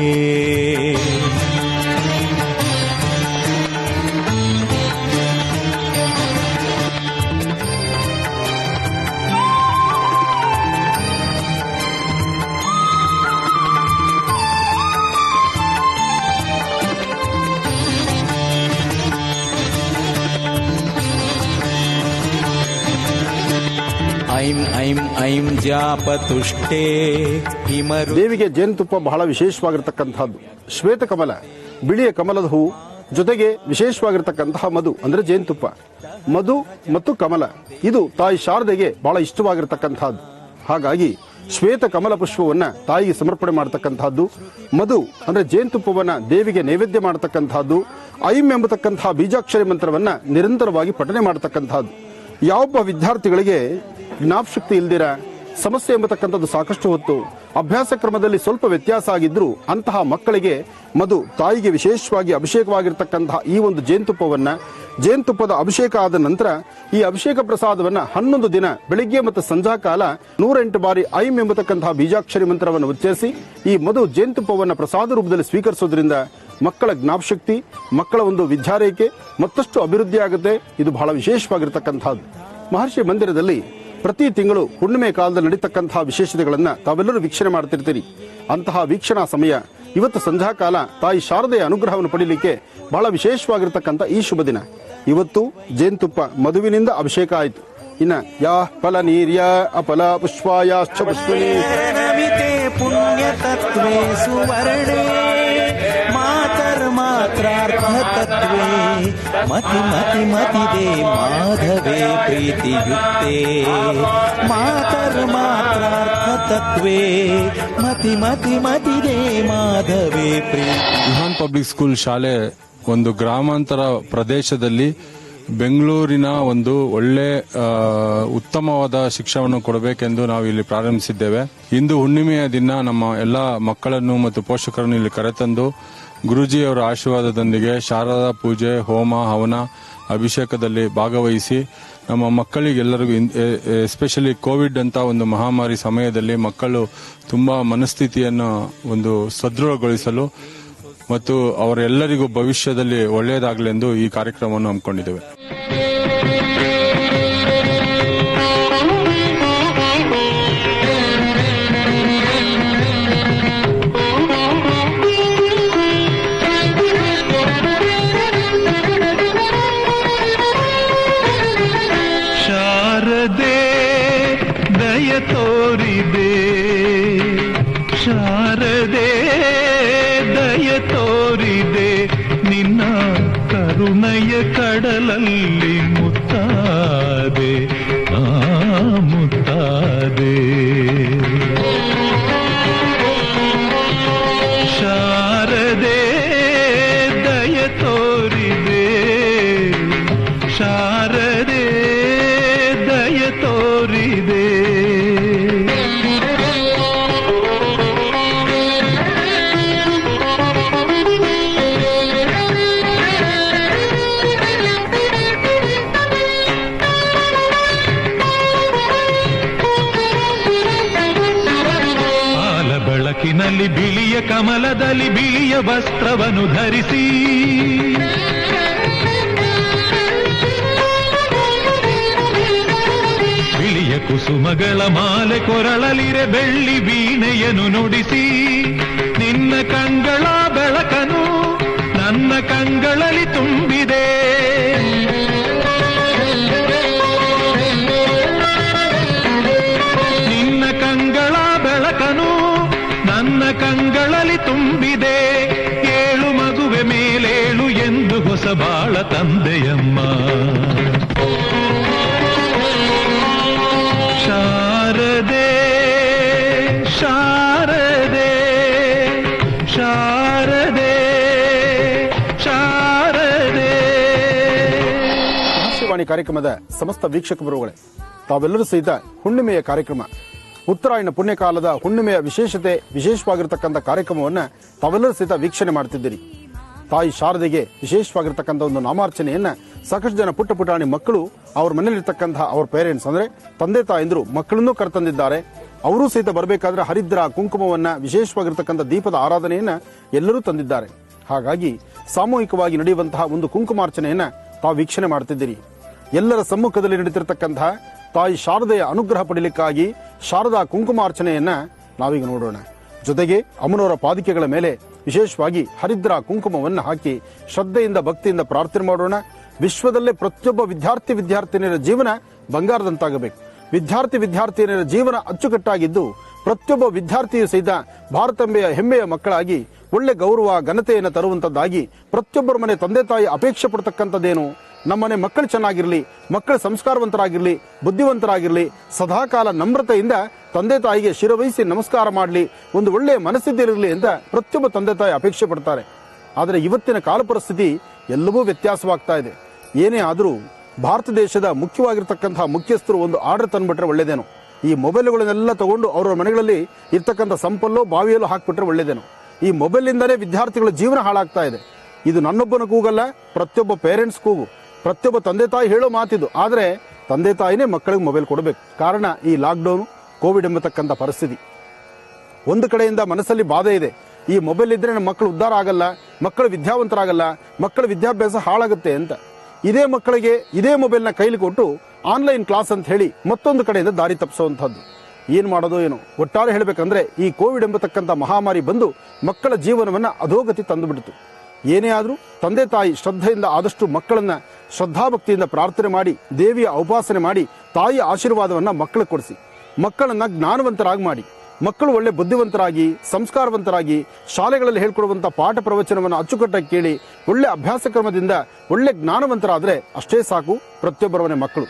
ಐಂ ಐಂ ಜಾಪತುಷ್ಟೇ ಹಿಮರು. ದೇವಿಗೆ ಜೇನುತುಪ್ಪ ಬಹಳ ವಿಶೇಷವಾಗಿರ್ತಕ್ಕಂಥದ್ದು. ಶ್ವೇತಕಮಲ, ಬಿಳಿಯ ಕಮಲದ ಹೂವು, ಜೊತೆಗೆ ವಿಶೇಷವಾಗಿರ್ತಕ್ಕಂತಹ ಮಧು ಅಂದ್ರೆ ಜೇನುತುಪ್ಪ. ಮಧು ಮತ್ತು ಕಮಲ ಇದು ತಾಯಿ ಶಾರದೆಗೆ ಬಹಳ ಇಷ್ಟವಾಗಿರ್ತಕ್ಕಂಥದ್ದು. ಹಾಗಾಗಿ ಶ್ವೇತ ಕಮಲ ಪುಷ್ಪವನ್ನ ತಾಯಿಗೆ ಸಮರ್ಪಣೆ ಮಾಡತಕ್ಕಂತಹದ್ದು, ಮಧು ಅಂದ್ರೆ ಜೇನುತುಪ್ಪವನ್ನ ದೇವಿಗೆ ನೈವೇದ್ಯ ಮಾಡತಕ್ಕಂತಹದ್ದು, ಐಂ ಎಂಬತಕ್ಕಂತಹ ಬೀಜಾಕ್ಷರಿ ಮಂತ್ರವನ್ನ ನಿರಂತರವಾಗಿ ಪಠನೆ ಮಾಡತಕ್ಕಂತಹದ್ದು. ಯಾವೊಬ್ಬ ವಿದ್ಯಾರ್ಥಿಗಳಿಗೆ ಜ್ಞಾಪಶಕ್ತಿ ಇಲ್ದಿರ ಸಮಸ್ಯೆ ಎಂಬತಕ್ಕಂಥದ್ದು ಸಾಕಷ್ಟು ಹೊತ್ತು ಅಭ್ಯಾಸ ಕ್ರಮದಲ್ಲಿ ಸ್ವಲ್ಪ ವ್ಯತ್ಯಾಸ ಆಗಿದ್ರೂ ಅಂತಹ ಮಕ್ಕಳಿಗೆ ಮಧು ತಾಯಿಗೆ ವಿಶೇಷವಾಗಿ ಅಭಿಷೇಕವಾಗಿರ್ತಕ್ಕಂತಹ ಈ ಒಂದು ಜೇನುತುಪ್ಪದ ಅಭಿಷೇಕ ಆದ ನಂತರ ಈ ಅಭಿಷೇಕ ಪ್ರಸಾದವನ್ನ 11 ದಿನ ಬೆಳಿಗ್ಗೆ ಮತ್ತು ಸಂಧ್ಯಾಕಾಲ 108 ಬಾರಿ ಐಂ ಎಂಬತಕ್ಕಂತಹ ಬೀಜಾಕ್ಷರಿ ಮಂತ್ರವನ್ನು ಉಚ್ಚರಿಸಿ ಈ ಮಧು ಜೇನುತುಪ್ಪವನ್ನು ಪ್ರಸಾದ ರೂಪದಲ್ಲಿ ಸ್ವೀಕರಿಸೋದ್ರಿಂದ ಮಕ್ಕಳ ಜ್ಞಾಪಶಕ್ತಿ, ಮಕ್ಕಳ ಒಂದು ವಿದ್ಯಾರೇಖೆ ಮತ್ತಷ್ಟು ಅಭಿವೃದ್ಧಿ ಆಗುತ್ತೆ. ಇದು ಬಹಳ ವಿಶೇಷವಾಗಿರ್ತಕ್ಕಂಥದ್ದು. ಮಹರ್ಷಿ ಮಂದಿರದಲ್ಲಿ ಪ್ರತಿ ತಿಂಗಳು ಹುಣ್ಣಿಮೆ ಕಾಲದಲ್ಲಿ ನಡೀತಕ್ಕಂತಹ ವಿಶೇಷತೆಗಳನ್ನ ತಾವೆಲ್ಲರೂ ವೀಕ್ಷಣೆ ಮಾಡ್ತಿರ್ತೀರಿ. ಅಂತಹ ವೀಕ್ಷಣಾ ಸಮಯ ಇವತ್ತು ಸಂಧ್ಯಾಕಾಲ ತಾಯಿ ಶಾರದೆಯ ಅನುಗ್ರಹವನ್ನು ಪಡೀಲಿಕ್ಕೆ ಬಹಳ ವಿಶೇಷವಾಗಿರ್ತಕ್ಕಂಥ ಈ ಶುಭ ದಿನ. ಇವತ್ತು ಜೇನುತುಪ್ಪ ಮಧುವಿನಿಂದ ಅಭಿಷೇಕ ಆಯಿತು. ಇನ್ನ ಯಾ ಫಲ ನೀರ್ಯ ಅಫಲ ಪುಷ್ಪಾಯಾಶ್ಚ ಪುಷ್ಪಣಿ ನಮಿತೆ ಪುಣ್ಯ ತತ್ವೇ ಸುವರ್ಣೇ ಮಾತರ್ಮಾತ್ರಾರ್ಥ ತತ್ವೇ ಮತಿ ಮತಿ ಮತಿದೆ ಮಾಧವೇ ಪ್ರೀತಿಯುಕ್ತೆ ಮಾತರ್ಮಾತ್ರಾರ್ಥ ತತ್ವೇ ಮತಿ ಮತಿ ಮತಿದೆ ಮಾಧವೇ ಪ್ರೀತಿ. ವಿಹಾನ್ ಪಬ್ಲಿಕ್ ಸ್ಕೂಲ್ ಶಾಲೆ ಒಂದು ಗ್ರಾಮಾಂತರ ಪ್ರದೇಶದಲ್ಲಿ ಬೆಂಗಳೂರಿನ ಒಂದು ಒಳ್ಳೆ ಉತ್ತಮವಾದ ಶಿಕ್ಷಣವನ್ನು ಕೊಡಬೇಕೆಂದು ನಾವು ಇಲ್ಲಿ ಪ್ರಾರಂಭಿಸಿದ್ದೇವೆ. ಇಂದು ಹುಣ್ಣಿಮೆಯ ದಿನ ನಮ್ಮ ಎಲ್ಲ ಮಕ್ಕಳನ್ನು ಮತ್ತು ಪೋಷಕರನ್ನು ಇಲ್ಲಿ ಕರೆತಂದು ಗುರೂಜಿಯವರ ಆಶೀರ್ವಾದದೊಂದಿಗೆ ಶಾರದಾ ಪೂಜೆ, ಹೋಮ, ಹವನ, ಅಭಿಷೇಕದಲ್ಲಿ ಭಾಗವಹಿಸಿ ನಮ್ಮ ಮಕ್ಕಳಿಗೆಲ್ಲರಿಗೂ ಎಸ್ಪೆಷಲಿ ಕೋವಿಡ್ ಅಂತ ಒಂದು ಮಹಾಮಾರಿ ಸಮಯದಲ್ಲಿ ಮಕ್ಕಳು ತುಂಬಾ ಮನಸ್ಥಿತಿಯನ್ನು ಒಂದು ಸದೃಢಗೊಳಿಸಲು ಮತ್ತು ಅವರೆಲ್ಲರಿಗೂ ಭವಿಷ್ಯದಲ್ಲಿ ಒಳ್ಳೆಯದಾಗಲೆಂದು ಈ ಕಾರ್ಯಕ್ರಮವನ್ನು ಹಮ್ಮಿಕೊಂಡಿದ್ದೇವೆ. ಶಾರದೆ ದಯ ತೋರಿದೆ, ಶಾರದೆ ದಯ ತೋರಿದೆ, ನಿನ್ನ ಕರುಣೆಯ ಕಡಲಲ್ಲಿ ಮುತ್ತಾದೆ ಮುತ್ತಾದೆ. ಶಾರದೆ ದಯ ತೋರಿದೆ, ಶಾರದೆ ದಯ ತೋರಿದೆ. ಬೆಳಕಿನಲ್ಲಿ ಬಿಳಿಯ ಕಮಲದಲ್ಲಿ ಬಿಳಿಯ ವಸ್ತ್ರವನ್ನು ಧರಿಸಿ, ಬಿಳಿಯ ಕುಸುಮಗಳ ಮಾಲೆ ಕೊರಳಲಿರೆ ಬೆಳ್ಳಿ ವೀಣೆಯನ್ನು ನುಡಿಸಿ, ನಿನ್ನ ಕಂಗಳ ಬೆಳಕನು ನನ್ನ ಕಂಗಳಲ್ಲಿ ತುಂಬಿದೆ. ನಿನ್ನ ಕಂಗಳ ಬೆಳಕನು ನನ್ನ ಕಂಗಳಲ್ಲಿ ತುಂಬಿದೆ. ಏಳು ಮಗುವೆ ಮೇಲೇಳು ಎಂದು ಹೊಸ ಬಾಳ ತಂದೆಯಮ್ಮ. ಶಾರದೆ ಶಾರದೆ ಶಾರದೆ ಶಾರದೆ. ಆಕಾಶವಾಣಿ ಕಾರ್ಯಕ್ರಮದ ಸಮಸ್ತ ವೀಕ್ಷಕ ಬರುಗಳೇ, ತಾವೆಲ್ಲರೂ ಸಹಿತ ಹುಣ್ಣಿಮೆಯ ಕಾರ್ಯಕ್ರಮ, ಉತ್ತರಾಯಣ ಪುಣ್ಯಕಾಲದ ಹುಣ್ಣಿಮೆಯ ವಿಶೇಷವಾಗಿರ್ತಕ್ಕಂಥ ಕಾರ್ಯಕ್ರಮವನ್ನು ತಾವೆಲ್ಲರೂ ಸಹಿತ ವೀಕ್ಷಣೆ ಮಾಡ್ತಿದ್ದೀರಿ. ತಾಯಿ ಶಾರದೆಗೆ ವಿಶೇಷವಾಗಿರ್ತಕ್ಕಂಥ ಒಂದು ನಾಮಾರ್ಚನೆಯನ್ನ ಸಾಕಷ್ಟು ಜನ ಪುಟ್ಟ ಪುಟಾಣಿ ಮಕ್ಕಳು ಅವ್ರ ಮನೆಯಲ್ಲಿರ್ತಕ್ಕಂತಹ ಅವ್ರ ಪೇರೆಂಟ್ಸ್ ಅಂದ್ರೆ ತಂದೆ ತಾಯಂದ್ರು ಮಕ್ಕಳನ್ನೂ ಕರೆತಂದಿದ್ದಾರೆ. ಅವರೂ ಸಹಿತ ಬರಬೇಕಾದ್ರೆ ಹರಿದ್ರ ಕುಂಕುಮವನ್ನ, ವಿಶೇಷವಾಗಿರ್ತಕ್ಕಂಥ ದೀಪದ ಆರಾಧನೆಯನ್ನ ಎಲ್ಲರೂ ತಂದಿದ್ದಾರೆ. ಹಾಗಾಗಿ ಸಾಮೂಹಿಕವಾಗಿ ನಡೆಯುವಂತಹ ಒಂದು ಕುಂಕುಮಾರ್ಚನೆಯನ್ನ ತಾವು ವೀಕ್ಷಣೆ ಮಾಡ್ತಿದ್ದೀರಿ. ಎಲ್ಲರ ಸಮ್ಮುಖದಲ್ಲಿ ನಡೀತಿರ್ತಕ್ಕಂತಹ ತಾಯಿ ಶಾರದೆಯ ಅನುಗ್ರಹ ಪಡೆಯಲಿಕ್ಕಾಗಿ ಶಾರದಾ ಕುಂಕುಮಾರ್ಚನೆಯನ್ನ ನಾವೀಗ ನೋಡೋಣ. ಜೊತೆಗೆ ಅಮ್ಮನವರ ಪಾದಿಕೆಗಳ ಮೇಲೆ ವಿಶೇಷವಾಗಿ ಹರಿದ್ರ ಕುಂಕುಮವನ್ನು ಹಾಕಿ ಶ್ರದ್ಧೆಯಿಂದ ಭಕ್ತಿಯಿಂದ ಪ್ರಾರ್ಥನೆ ಮಾಡೋಣ. ವಿಶ್ವದಲ್ಲೇ ಪ್ರತಿಯೊಬ್ಬ ವಿದ್ಯಾರ್ಥಿನಿಯರ ಜೀವನ ಬಂಗಾರದಂತಾಗಬೇಕು. ವಿದ್ಯಾರ್ಥಿನಿಯರ ಜೀವನ ಅಚ್ಚುಕಟ್ಟಾಗಿದ್ದು ಪ್ರತಿಯೊಬ್ಬ ವಿದ್ಯಾರ್ಥಿಯು ಸಹಿತ ಭಾರತಾಂಬೆಯ ಹೆಮ್ಮೆಯ ಮಕ್ಕಳಾಗಿ ಒಳ್ಳೆ ಗೌರವ ಘನತೆಯನ್ನು ತರುವಂತದ್ದಾಗಿ ಪ್ರತಿಯೊಬ್ಬರ ಮನೆ ತಂದೆ ತಾಯಿ ಅಪೇಕ್ಷೆ ಪಡ್ತಕ್ಕಂಥದ್ದೇನು, ನಮ್ಮನೆ ಮಕ್ಕಳು ಚೆನ್ನಾಗಿರ್ಲಿ, ಮಕ್ಕಳು ಸಂಸ್ಕಾರವಂತರಾಗಿರ್ಲಿ, ಬುದ್ಧಿವಂತರಾಗಿರ್ಲಿ, ಸದಾಕಾಲ ನಮ್ರತೆಯಿಂದ ತಂದೆ ತಾಯಿಗೆ ಶಿರವಹಿಸಿ ನಮಸ್ಕಾರ ಮಾಡಲಿ, ಒಂದು ಒಳ್ಳೆಯ ಮನಸ್ಥಿತಿಯಿರಲಿ ಅಂತ ಪ್ರತಿಯೊಬ್ಬ ತಂದೆ ತಾಯಿ ಅಪೇಕ್ಷೆ ಪಡ್ತಾರೆ. ಆದರೆ ಇವತ್ತಿನ ಕಾಲ ಪರಿಸ್ಥಿತಿ ಎಲ್ಲವೂ ವ್ಯತ್ಯಾಸವಾಗ್ತಾ ಇದೆ. ಏನೇ ಆದರೂ ಭಾರತ ದೇಶದ ಮುಖ್ಯವಾಗಿರ್ತಕ್ಕಂತಹ ಮುಖ್ಯಸ್ಥರು ಒಂದು ಆರ್ಡರ್ ತಂದ್ಬಿಟ್ರೆ ಒಳ್ಳೇದೇನು, ಈ ಮೊಬೈಲ್ಗಳನ್ನೆಲ್ಲ ತಗೊಂಡು ಅವರ ಮನೆಗಳಲ್ಲಿ ಇರ್ತಕ್ಕಂಥ ಸಂಪಲ್ಲೋ ಬಾವಿಯಲ್ಲೋ ಹಾಕ್ಬಿಟ್ರೆ ಒಳ್ಳೇದೇನು. ಈ ಮೊಬೈಲ್ನಿಂದಲೇ ವಿದ್ಯಾರ್ಥಿಗಳ ಜೀವನ ಹಾಳಾಗ್ತಾ ಇದೆ. ಇದು ನನ್ನೊಬ್ಬನ ಕೂಗಲ್ಲ, ಪ್ರತಿಯೊಬ್ಬ ಪೇರೆಂಟ್ಸ್ ಕೂಗು, ಪ್ರತಿಯೊಬ್ಬ ತಂದೆ ತಾಯಿ ಹೇಳೋ ಮಾತಿದು. ಆದರೆ ತಂದೆ ತಾಯಿನೇ ಮಕ್ಕಳಿಗೆ ಮೊಬೈಲ್ ಕೊಡಬೇಕು. ಕಾರಣ ಈ ಲಾಕ್ಡೌನ್, ಕೋವಿಡ್ ಎಂಬತಕ್ಕಂಥ ಪರಿಸ್ಥಿತಿ. ಒಂದು ಕಡೆಯಿಂದ ಮನಸ್ಸಲ್ಲಿ ಬಾಧೆ ಇದೆ, ಈ ಮೊಬೈಲ್ ಇದ್ರೆ ನಮ್ಮ ಮಕ್ಕಳು ಉದ್ಧಾರ ಆಗಲ್ಲ, ಮಕ್ಕಳು ವಿದ್ಯಾವಂತರಾಗಲ್ಲ, ಮಕ್ಕಳ ವಿದ್ಯಾಭ್ಯಾಸ ಹಾಳಾಗುತ್ತೆ ಅಂತ. ಇದೇ ಮಕ್ಕಳಿಗೆ ಇದೇ ಮೊಬೈಲ್ನ ಕೈಲಿ ಕೊಟ್ಟು ಆನ್ಲೈನ್ ಕ್ಲಾಸ್ ಅಂತ ಹೇಳಿ ಮತ್ತೊಂದು ಕಡೆಯಿಂದ ದಾರಿ ತಪ್ಪಿಸುವಂತಹದ್ದು. ಏನ್ ಮಾಡೋದು ಏನೋ. ಒಟ್ಟಾರೆ ಹೇಳಬೇಕಂದ್ರೆ ಈ ಕೋವಿಡ್ ಎಂಬತಕ್ಕಂಥ ಮಹಾಮಾರಿ ಬಂದು ಮಕ್ಕಳ ಜೀವನವನ್ನ ಅಧೋಗತಿ ತಂದುಬಿಡ್ತು. ಏನೇ ಆದರೂ ತಂದೆ ತಾಯಿ ಶ್ರದ್ಧೆಯಿಂದ ಆದಷ್ಟು ಮಕ್ಕಳನ್ನ ಶ್ರದ್ಧಾಭಕ್ತಿಯಿಂದ ಪ್ರಾರ್ಥನೆ ಮಾಡಿ, ದೇವಿಯ ಉಪಾಸನೆ ಮಾಡಿ, ತಾಯಿಯ ಆಶೀರ್ವಾದವನ್ನ ಮಕ್ಕಳಿಗೆ ಕೊಡಿಸಿ, ಮಕ್ಕಳನ್ನ ಜ್ಞಾನವಂತರಾಗಿ ಮಾಡಿ, ಮಕ್ಕಳು ಒಳ್ಳೆ ಬುದ್ಧಿವಂತರಾಗಿ ಸಂಸ್ಕಾರವಂತರಾಗಿ ಶಾಲೆಗಳಲ್ಲಿ ಹೇಳ್ಕೊಡುವಂತ ಪಾಠ ಪ್ರವಚನವನ್ನು ಅಚ್ಚುಕಟ್ಟಾಗಿ ಕೇಳಿ ಒಳ್ಳೆ ಅಭ್ಯಾಸ ಕ್ರಮದಿಂದ ಒಳ್ಳೆ ಜ್ಞಾನವಂತರಾದ್ರೆ ಅಷ್ಟೇ ಸಾಕು ಪ್ರತಿಯೊಬ್ಬರ ಮನೆ ಮಕ್ಕಳು.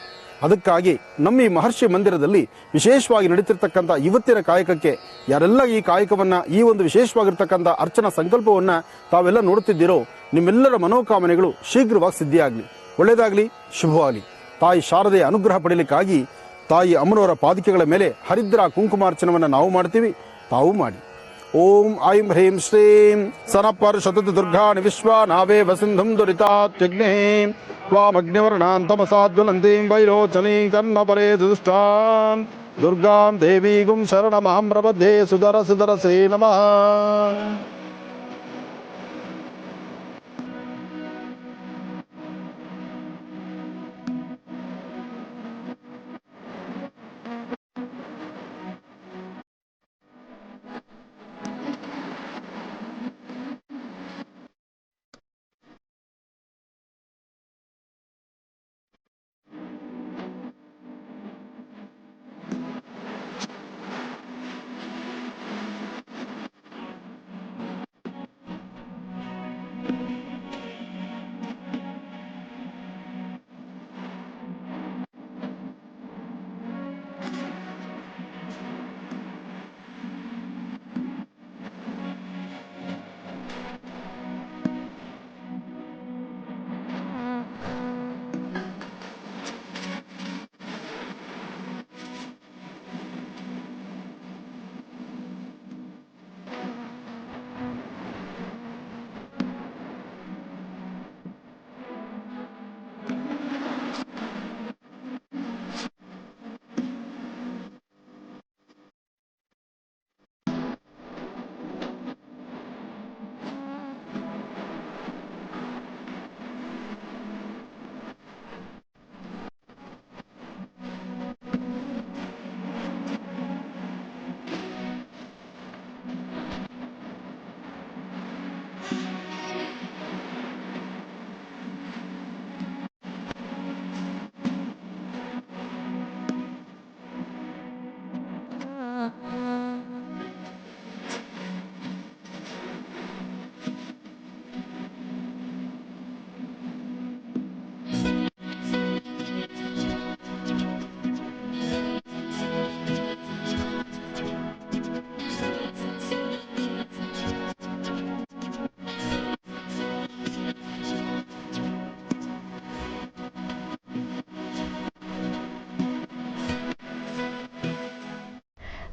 ಅದಕ್ಕಾಗಿ ನಮ್ಮ ಈ ಮಹರ್ಷಿ ಮಂದಿರದಲ್ಲಿ ವಿಶೇಷವಾಗಿ ನಡೀತಿರ್ತಕ್ಕಂಥ ಇವತ್ತಿನ ಕಾಯಕಕ್ಕೆ ಯಾರೆಲ್ಲ ಈ ಕಾಯಕವನ್ನ, ಈ ಒಂದು ವಿಶೇಷವಾಗಿರ್ತಕ್ಕಂಥ ಅರ್ಚನಾ ಸಂಕಲ್ಪವನ್ನ ತಾವೆಲ್ಲ ನೋಡುತ್ತಿದ್ದೀರೋ, ನಿಮ್ಮೆಲ್ಲರ ಮನೋಕಾಮನೆಗಳು ಶೀಘ್ರವಾಗಿ ಸಿದ್ಧಿಯಾಗಲಿ, ಒಳ್ಳೆಯದಾಗಲಿ, ಶುಭವಾಗಲಿ. ತಾಯಿ ಶಾರದೆಯ ಅನುಗ್ರಹ ಪಡೆಯಲಿಕ್ಕಾಗಿ ತಾಯಿ ಅಮ್ಮನವರ ಪಾದಿಕೆಗಳ ಮೇಲೆ ಹರಿದ್ರ ಕುಂಕುಮಾರ್ಚನವನ್ನು ನಾವು ಮಾಡ್ತೀವಿ, ತಾವು ಮಾಡಿ. ಓಂ ಐಂ ಹ್ರೀಂ ಶ್ರೀಂ ಸನಪರ್ ಶತತ ದುರ್ಗಾಣಿ ವಿಶ್ವ ನಾವೇ ವಸಿಂಧುಂ ದುರಿತಾತ್ಯಗ್ನೇ ವಾಮಗ್ನಿವರ್ಣಾಂ ತಮಸಾದ್ವಲಂತೀಂ ವೈರೋಚನೀಂ ಕರ್ಣಪರೇ ದುಷ್ಟಾಂ ದುರ್ಗಾಂ ದೇವೀಗುಂ ಶರಣಮಹಂ ಪ್ರಪದ್ಯೆ ಸುಧರ ಸುಧರ ಶ್ರೀ ನಮಃ.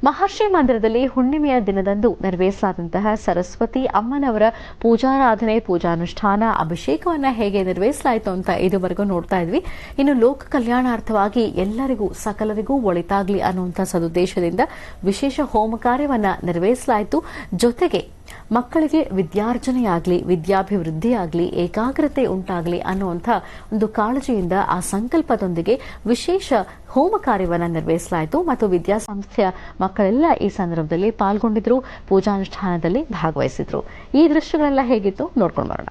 ಮಹರ್ಷಿ ಮಂದಿರದಲ್ಲಿ ಹುಣ್ಣಿಮೆಯ ದಿನದಂದು ನೆರವೇರಿಸಲಾದಂತಹ ಸರಸ್ವತಿ ಅಮ್ಮನವರ ಪೂಜಾರಾಧನೆ, ಪೂಜಾನುಷ್ಠಾನ, ಅಭಿಷೇಕವನ್ನ ಹೇಗೆ ನೆರವೇರಿಸಲಾಯಿತು ಅಂತ ಇದುವರೆಗೂ ನೋಡ್ತಾ ಇದ್ವಿ. ಇನ್ನು ಲೋಕ ಕಲ್ಯಾಣಾರ್ಥವಾಗಿ ಎಲ್ಲರಿಗೂ ಸಕಲರಿಗೂ ಒಳಿತಾಗ್ಲಿ ಅನ್ನುವಂಥ ಸದುದ್ದೇಶದಿಂದ ವಿಶೇಷ ಹೋಮ ಕಾರ್ಯವನ್ನ ನೆರವೇರಿಸಲಾಯಿತು. ಜೊತೆಗೆ ಮಕ್ಕಳಿಗೆ ವಿದ್ಯಾರ್ಜನೆಯಾಗಲಿ, ವಿದ್ಯಾಭಿವೃದ್ಧಿಯಾಗಲಿ, ಏಕಾಗ್ರತೆ ಉಂಟಾಗಲಿ ಅನ್ನುವಂಥ ಒಂದು ಕಾಳಜಿಯಿಂದ ಆ ಸಂಕಲ್ಪದೊಂದಿಗೆ ವಿಶೇಷ ಹೋಮ ಕಾರ್ಯವನ್ನು ನೆರವೇರಿಸಲಾಯಿತು ಮತ್ತು ವಿದ್ಯಾಸಂಸ್ಥೆಯ ಮಕ್ಕಳೆಲ್ಲ ಈ ಸಂದರ್ಭದಲ್ಲಿ ಪಾಲ್ಗೊಂಡಿದ್ರು, ಪೂಜಾನುಷ್ಠಾನದಲ್ಲಿ ಭಾಗವಹಿಸಿದ್ರು. ಈ ದೃಶ್ಯಗಳೆಲ್ಲ ಹೇಗಿತ್ತು ನೋಡ್ಕೊಂಡು ಬರೋಣ.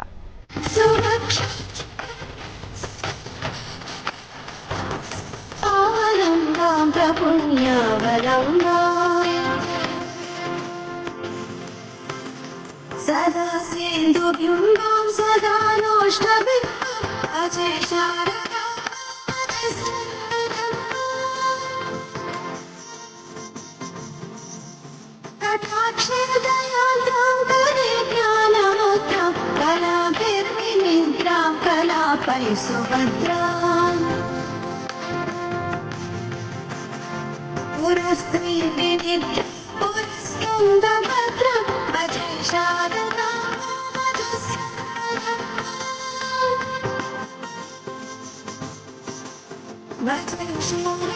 ಆನಂದ प्रपुण्यवलम्बा सदा सेन्दुबिम्बं सदा नोष्टबिम्बम् अजय शारदा कटाक्षदयान्तं करे ज्ञानमुद्रां कलाभिर्विनिद्रां कलापै सुभद्राम् पुरस्त्री विनिद्रां पुरस्कन्दभद्रां अजय शारदा भजय शारदा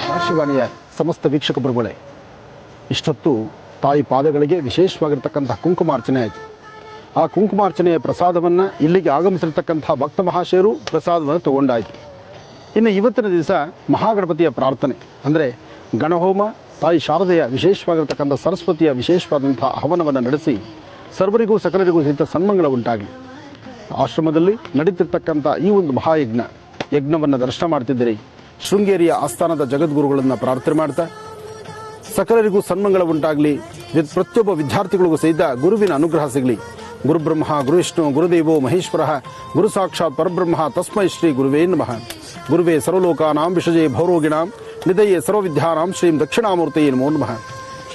ಆಕಾಶವಾಣಿಯ ಸಮಸ್ತ ವೀಕ್ಷಕ ಪ್ರಭುಗಳೇ, ಇಷ್ಟೊತ್ತು ತಾಯಿ ಪಾದಗಳಿಗೆ ವಿಶೇಷವಾಗಿರ್ತಕ್ಕಂಥ ಕುಂಕುಮಾರ್ಚನೆ ಆಯಿತು. ಆ ಕುಂಕುಮಾರ್ಚನೆಯ ಪ್ರಸಾದವನ್ನು ಇಲ್ಲಿಗೆ ಆಗಮಿಸಿರ್ತಕ್ಕಂಥ ಭಕ್ತ ಮಹಾಶಯರು ಪ್ರಸಾದವನ್ನು ತಗೊಂಡಾಯಿತು. ಇನ್ನು ಇವತ್ತಿನ ದಿವಸ ಮಹಾಗಣಪತಿಯ ಪ್ರಾರ್ಥನೆ ಅಂದರೆ ಗಣಹೋಮ, ತಾಯಿ ಶಾರದೆಯ ವಿಶೇಷವಾಗಿರ್ತಕ್ಕಂಥ ಸರಸ್ವತಿಯ ವಿಶೇಷವಾದಂಥ ಹವನವನ್ನು ನಡೆಸಿ ಸರ್ವರಿಗೂ ಸಕಲರಿಗೂ ಸಹಿತ ಸನ್ಮಂಗಳ ಉಂಟಾಗಲಿ. ಆಶ್ರಮದಲ್ಲಿ ನಡೀತಿರ್ತಕ್ಕಂಥ ಈ ಒಂದು ಯಜ್ಞವನ್ನು ದರ್ಶನ ಮಾಡ್ತಿದ್ದೀರಿ. ಶೃಂಗೇರಿಯ ಆಸ್ಥಾನದ ಜಗದ್ಗುರುಗಳನ್ನು ಪ್ರಾರ್ಥನೆ ಮಾಡ್ತಾ ಸಕಲರಿಗೂ ಸನ್ಮಂಗಳ ಉಂಟಾಗಲಿ. ಪ್ರತಿಯೊಬ್ಬ ವಿದ್ಯಾರ್ಥಿಗಳಿಗೂ ಸಹಿತ ಗುರುವಿನ ಅನುಗ್ರಹ ಸಿಗಲಿ. ಗುರುಬ್ರಹ್ಮ ಗುರುವಿಷ್ಣು ಗುರುದೇವೋ ಮಹೇಶ್ವರ ಗುರು ಸಾಕ್ಷಾತ್ ಪರಬ್ರಹ್ಮ ತಸ್ಮೈ ಶ್ರೀ ಗುರುವೇ ನಮಃ. ಗುರುವೇ ಸರ್ವಲೋಕಾನಾಂ ವಿಷಜೇ ಭವರೋಗಿಣಾಂ ನಿಧಯೇ ಸರ್ವವಿದ್ಯಾನಾಂ ಶ್ರೀಂ ದಕ್ಷಿಣಾಮೂರ್ತಯೇ ನಮೋ ನಮಃ.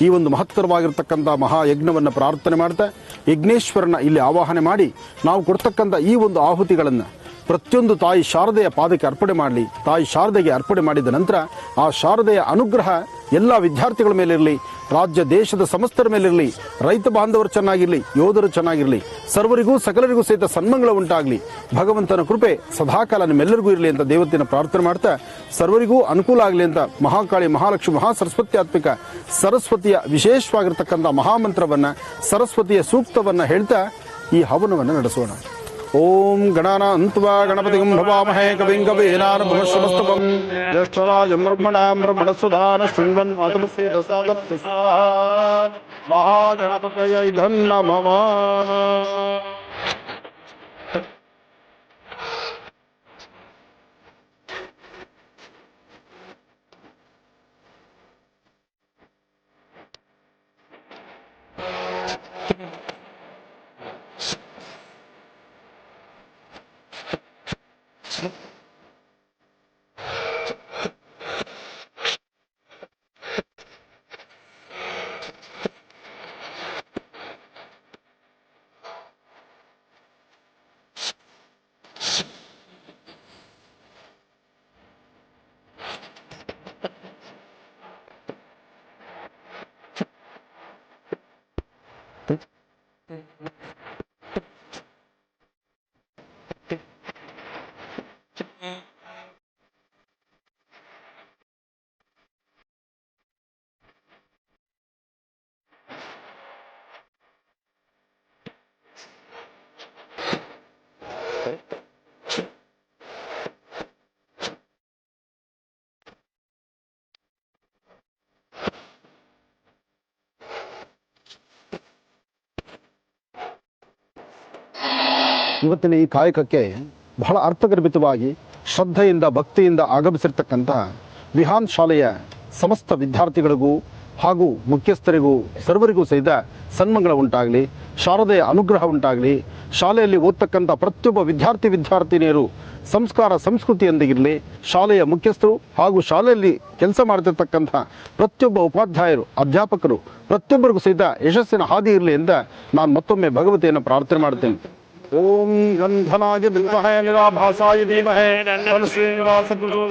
ಈ ಒಂದು ಮಹತ್ತರವಾಗಿರ್ತಕ್ಕಂಥ ಮಹಾಯಜ್ಞವನ್ನು ಪ್ರಾರ್ಥನೆ ಮಾಡ್ತಾ ಯಜ್ಞೇಶ್ವರನ ಇಲ್ಲಿ ಆವಾಹನೆ ಮಾಡಿ ನಾವು ಕೊಡ್ತಕ್ಕಂಥ ಈ ಒಂದು ಆಹುತಿಗಳನ್ನು ಪ್ರತಿಯೊಂದು ತಾಯಿ ಶಾರದೆಯ ಪಾದಕ್ಕೆ ಅರ್ಪಣೆ ಮಾಡಲಿ. ತಾಯಿ ಶಾರದೆಗೆ ಅರ್ಪಣೆ ಮಾಡಿದ ನಂತರ ಆ ಶಾರದೆಯ ಅನುಗ್ರಹ ಎಲ್ಲ ವಿದ್ಯಾರ್ಥಿಗಳ ಮೇಲಿರಲಿ, ರಾಜ್ಯ ದೇಶದ ಸಮಸ್ತರ ಮೇಲಿರಲಿ, ರೈತ ಬಾಂಧವರು ಚೆನ್ನಾಗಿರಲಿ, ಯೋಧರು ಚೆನ್ನಾಗಿರಲಿ, ಸರ್ವರಿಗೂ ಸಕಲರಿಗೂ ಸಹಿತ ಸನ್ಮಂಗಳ ಉಂಟಾಗಲಿ. ಭಗವಂತನ ಕೃಪೆ ಸದಾಕಾಲ ನಿಮ್ಮೆಲ್ಲರಿಗೂ ಇರಲಿ ಅಂತ ದೇವತೆಯನ್ನು ಪ್ರಾರ್ಥನೆ ಮಾಡ್ತಾ ಸರ್ವರಿಗೂ ಅನುಕೂಲ ಆಗಲಿ ಅಂತ ಮಹಾಕಾಳಿ, ಮಹಾಲಕ್ಷ್ಮಿ, ಮಹಾಸರಸ್ವತ್ಯಾತ್ಮಿಕ ಸರಸ್ವತಿಯ ವಿಶೇಷವಾಗಿರ್ತಕ್ಕಂಥ ಮಹಾಮಂತ್ರವನ್ನು, ಸರಸ್ವತಿಯ ಸೂಕ್ತವನ್ನು ಹೇಳ್ತಾ ಈ ಹವನವನ್ನು ನಡೆಸೋಣ. ಓಂ ಗಣಾನಾನ್ತ್ವಾ ಗಣಪತಿಗಂ ಭವಾಮಹೇ ಕವಿಂ ಕವೀನಾರಭವಶ್ರವಸ್ತವಂ ಜ್ಯೇಷ್ಠರಾಜಂ ಬ್ರಹ್ಮಣಾಂ ಬ್ರಹ್ಮಣಸುಧಾನ ಶೃಣ್ವನ್ ಮಹಾಗಣಪತಯೈ ನಮಃ. ಇವತ್ತಿನ ಈ ಕಾಯಕಕ್ಕೆ ಬಹಳ ಅರ್ಥಗರ್ಭಿತವಾಗಿ ಶ್ರದ್ಧೆಯಿಂದ ಭಕ್ತಿಯಿಂದ ಆಗಮಿಸಿರ್ತಕ್ಕಂಥ ವಿಹಾನ್ ಶಾಲೆಯ ಸಮಸ್ತ ವಿದ್ಯಾರ್ಥಿಗಳಿಗೂ ಹಾಗೂ ಮುಖ್ಯಸ್ಥರಿಗೂ ಸರ್ವರಿಗೂ ಸಹಿತ ಸನ್ಮಂಗಳ ಉಂಟಾಗಲಿ, ಶಾರದೆಯ ಅನುಗ್ರಹ ಉಂಟಾಗಲಿ. ಶಾಲೆಯಲ್ಲಿ ಓದ್ತಕ್ಕಂಥ ಪ್ರತಿಯೊಬ್ಬ ವಿದ್ಯಾರ್ಥಿನಿಯರು ಸಂಸ್ಕಾರ ಸಂಸ್ಕೃತಿಯೊಂದಿಗಿರಲಿ. ಶಾಲೆಯ ಮುಖ್ಯಸ್ಥರು ಹಾಗೂ ಶಾಲೆಯಲ್ಲಿ ಕೆಲಸ ಮಾಡ್ತಿರ್ತಕ್ಕಂಥ ಪ್ರತಿಯೊಬ್ಬ ಉಪಾಧ್ಯಾಯರು, ಅಧ್ಯಾಪಕರು ಪ್ರತಿಯೊಬ್ಬರಿಗೂ ಸಹಿತ ಯಶಸ್ಸಿನ ಹಾದಿ ಇರಲಿ ಅಂತ ನಾನು ಮತ್ತೊಮ್ಮೆ ಭಗವತಿಯನ್ನು ಪ್ರಾರ್ಥನೆ ಮಾಡ್ತೇನೆ. ಓಂ ಗಂಧನಾಯ ವಿದ್ಮಹೇ ನಿರಾಭಾಸಾಯ ಧೀಮಹಿ ಶ್ರೀನಿವಾಸಗುರು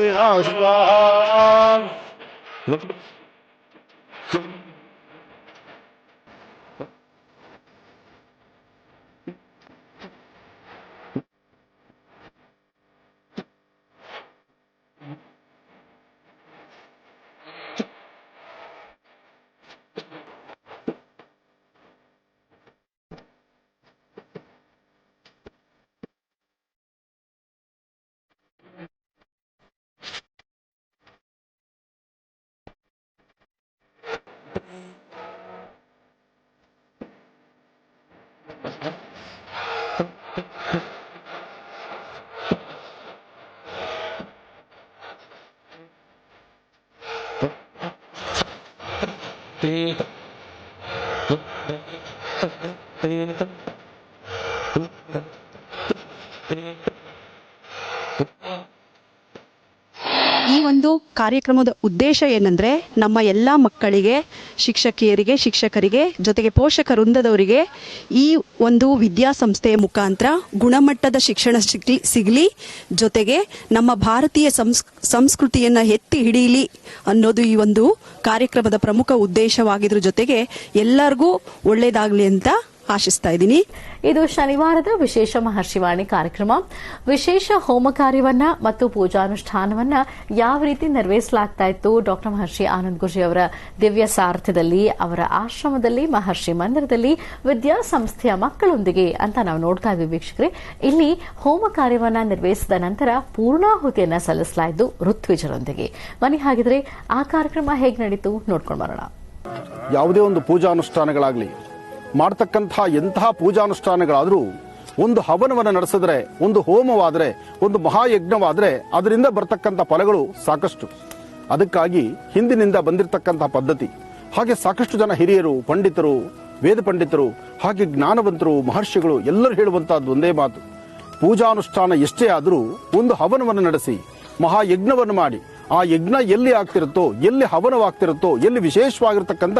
ಈ ಒಂದು ಕಾರ್ಯಕ್ರಮದ ಉದ್ದೇಶ ಏನಂದರೆ ನಮ್ಮ ಎಲ್ಲ ಮಕ್ಕಳಿಗೆ, ಶಿಕ್ಷಕರಿಗೆ ಜೊತೆಗೆ ಪೋಷಕ ವೃಂದದವರಿಗೆ ಈ ಒಂದು ವಿದ್ಯಾಸಂಸ್ಥೆಯ ಮುಖಾಂತರ ಗುಣಮಟ್ಟದ ಶಿಕ್ಷಣ ಸಿಗಲಿ, ಜೊತೆಗೆ ನಮ್ಮ ಭಾರತೀಯ ಸಂಸ್ಕೃತಿಯನ್ನು ಎತ್ತಿ ಹಿಡೀಲಿ ಅನ್ನೋದು ಈ ಒಂದು ಕಾರ್ಯಕ್ರಮದ ಪ್ರಮುಖ ಉದ್ದೇಶವಾಗಿದ್ರ ಜೊತೆಗೆ ಎಲ್ಲರಿಗೂ ಒಳ್ಳೆಯದಾಗಲಿ ಅಂತ ಆಶಿಸ್ತಾ ಇದ್ದೀನಿ. ಇದು ಶನಿವಾರದ ವಿಶೇಷ ಮಹರ್ಷಿವಾಣಿ ಕಾರ್ಯಕ್ರಮ. ವಿಶೇಷ ಹೋಮ ಕಾರ್ಯವನ್ನ ಮತ್ತು ಪೂಜಾನುಷ್ಠಾನವನ್ನ ಯಾವ ರೀತಿ ನೆರವೇರಿಸಲಾಗ್ತಾ ಇತ್ತು ಡಾಕ್ಟರ್ ಮಹರ್ಷಿ ಆನಂದ್ ಗುರೂಜಿ ಅವರ ದಿವ್ಯ ಸಾರಥ್ಯದಲ್ಲಿ, ಅವರ ಆಶ್ರಮದಲ್ಲಿ, ಮಹರ್ಷಿ ಮಂದಿರದಲ್ಲಿ, ವಿದ್ಯಾಸಂಸ್ಥೆಯ ಮಕ್ಕಳೊಂದಿಗೆ ಅಂತ ನಾವು ನೋಡ್ತಾ ಇದ್ವಿ ವೀಕ್ಷಕರೇ. ಇಲ್ಲಿ ಹೋಮ ಕಾರ್ಯವನ್ನ ನೆರವೇರಿಸಿದ ನಂತರ ಪೂರ್ಣಾಹುತಿಯನ್ನ ಸಲ್ಲಿಸಲಾಯಿತು ಋತ್ವಿಜರೊಂದಿಗೆ. ಬನ್ನಿ ಹಾಗಿದ್ರೆ ಆ ಕಾರ್ಯಕ್ರಮ ಹೇಗೆ ನಡೀತು ನೋಡ್ಕೊಂಡು ಬರೋಣ. ಯಾವುದೇ ಒಂದು ಪೂಜಾನುಷ್ಠಾನಗಳಾಗಲಿ, ಮಾಡ್ತಕ್ಕಂತಹ ಎಂತಹ ಪೂಜಾನುಷ್ಠಾನಗಳಾದರೂ ಒಂದು ಹವನವನ್ನು ನಡೆಸಿದ್ರೆ, ಒಂದು ಹೋಮವಾದರೆ, ಒಂದು ಮಹಾಯಜ್ಞವಾದರೆ ಅದರಿಂದ ಬರ್ತಕ್ಕಂಥ ಫಲಗಳು ಸಾಕಷ್ಟು. ಅದಕ್ಕಾಗಿ ಹಿಂದಿನಿಂದ ಬಂದಿರತಕ್ಕಂತಹ ಪದ್ಧತಿ. ಹಾಗೆ ಸಾಕಷ್ಟು ಜನ ಹಿರಿಯರು, ಪಂಡಿತರು, ವೇದ ಪಂಡಿತರು, ಹಾಗೆ ಜ್ಞಾನವಂತರು, ಮಹರ್ಷಿಗಳು ಎಲ್ಲರೂ ಹೇಳುವಂತಹದ್ದು ಒಂದೇ ಮಾತು. ಪೂಜಾನುಷ್ಠಾನ ಎಷ್ಟೇ ಆದರೂ ಒಂದು ಹವನವನ್ನು ನಡೆಸಿ, ಮಹಾಯಜ್ಞವನ್ನು ಮಾಡಿ, ಆ ಯಜ್ಞ ಎಲ್ಲಿ ಆಗ್ತಿರುತ್ತೋ, ಎಲ್ಲಿ ಹವನವಾಗ್ತಿರುತ್ತೋ, ಎಲ್ಲಿ ವಿಶೇಷವಾಗಿರ್ತಕ್ಕಂಥ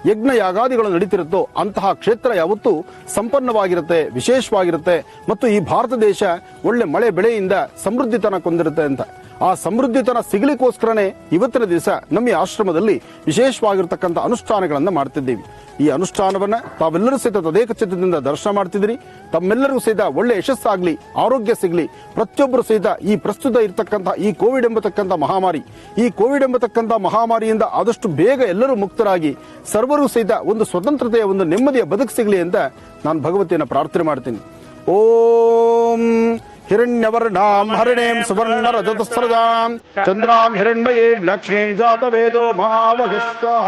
ಯಜ್ಞ ಯಾಗಾದಿಗಳು ನಡೀತಿರುತ್ತೋ ಅಂತಹ ಕ್ಷೇತ್ರ ಯಾವತ್ತೂ ಸಂಪನ್ನವಾಗಿರುತ್ತೆ, ವಿಶೇಷವಾಗಿರುತ್ತೆ. ಮತ್ತು ಈ ಭಾರತ ದೇಶ ಒಳ್ಳೆ ಮಳೆ ಬೆಳೆಯಿಂದ ಸಮೃದ್ಧಿತನ ಕೊಂದಿರುತ್ತೆ ಅಂತ. ಆ ಸಮೃದ್ಧಿತನ ಸಿಗಲಿಕ್ಕೋಸ್ಕರನೇ ಇವತ್ತಿನ ದಿವಸ ನಮ್ಮ ಆಶ್ರಮದಲ್ಲಿ ವಿಶೇಷವಾಗಿರ್ತಕ್ಕಂಥ ಅನುಷ್ಠಾನಗಳನ್ನು ಮಾಡ್ತಿದ್ದೀವಿ. ಈ ಅನುಷ್ಠಾನವನ್ನ ತಾವೆಲ್ಲರೂ ಸಹಿತ ತದೇಕ ಚಿತ್ತದಿಂದ ದರ್ಶನ ಮಾಡ್ತಿದ್ದೀರಿ. ತಮ್ಮೆಲ್ಲರಿಗೂ ಸಹಿತ ಒಳ್ಳೆ ಯಶಸ್ಸಾಗ್ಲಿ, ಆರೋಗ್ಯ ಸಿಗ್ಲಿ. ಪ್ರತಿಯೊಬ್ಬರು ಸಹಿತ ಈ ಪ್ರಸ್ತುತ ಇರತಕ್ಕಂಥ ಈ ಕೋವಿಡ್ ಎಂಬತಕ್ಕಂಥ ಮಹಾಮಾರಿ, ಈ ಕೋವಿಡ್ ಎಂಬತಕ್ಕಂಥ ಮಹಾಮಾರಿಯಿಂದ ಆದಷ್ಟು ಬೇಗ ಎಲ್ಲರೂ ಮುಕ್ತರಾಗಿ ಸರ್ವರೂ ಸಹಿತ ಒಂದು ಸ್ವತಂತ್ರತೆಯ, ಒಂದು ನೆಮ್ಮದಿಯ ಬದುಕು ಸಿಗಲಿ ಅಂತ ನಾನು ಭಗವತಿಯನ್ನು ಪ್ರಾರ್ಥನೆ ಮಾಡ್ತೀನಿ. ಓಂ ಹಿರಣ್ಯವರ್ಣಾಂ ಹರಿಣೇಂ ಸುವರ್ಣ ರಜತಸ್ರಜಾಂ ಚಂದ್ರಾಂ ಹಿರಣ್ಮಯೇ Lakshmi ಜಾತವೇದೋ ಮಹಾವಹಿಷ್ಠಃ.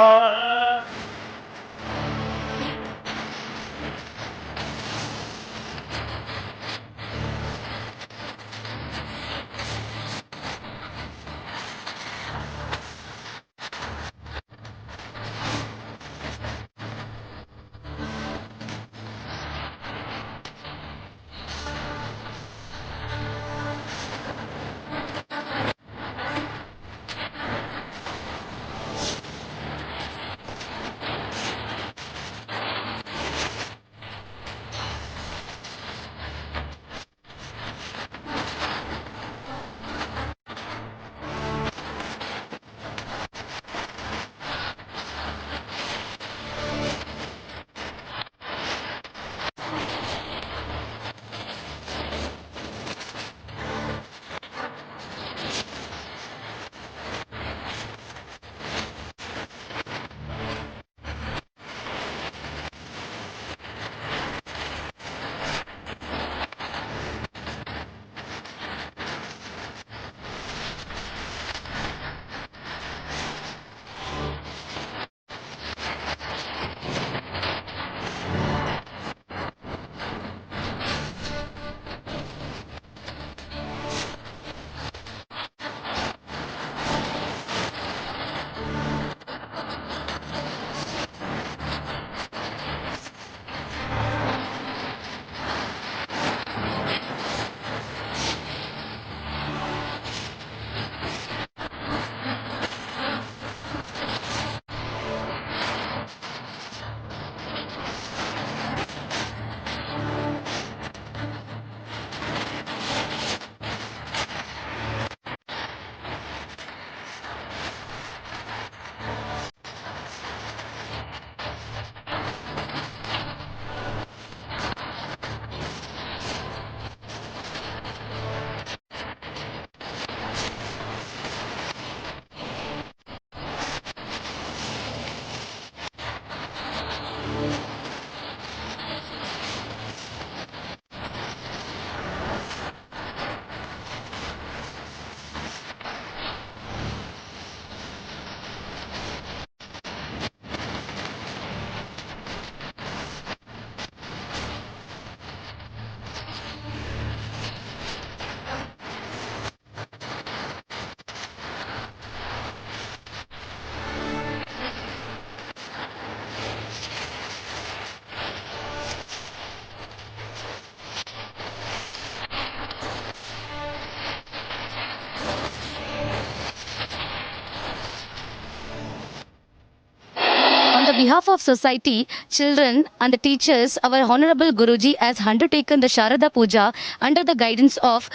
behalf of society, children and the teachers, our Honorable Guruji has undertaken the Sharada Puja under the guidance of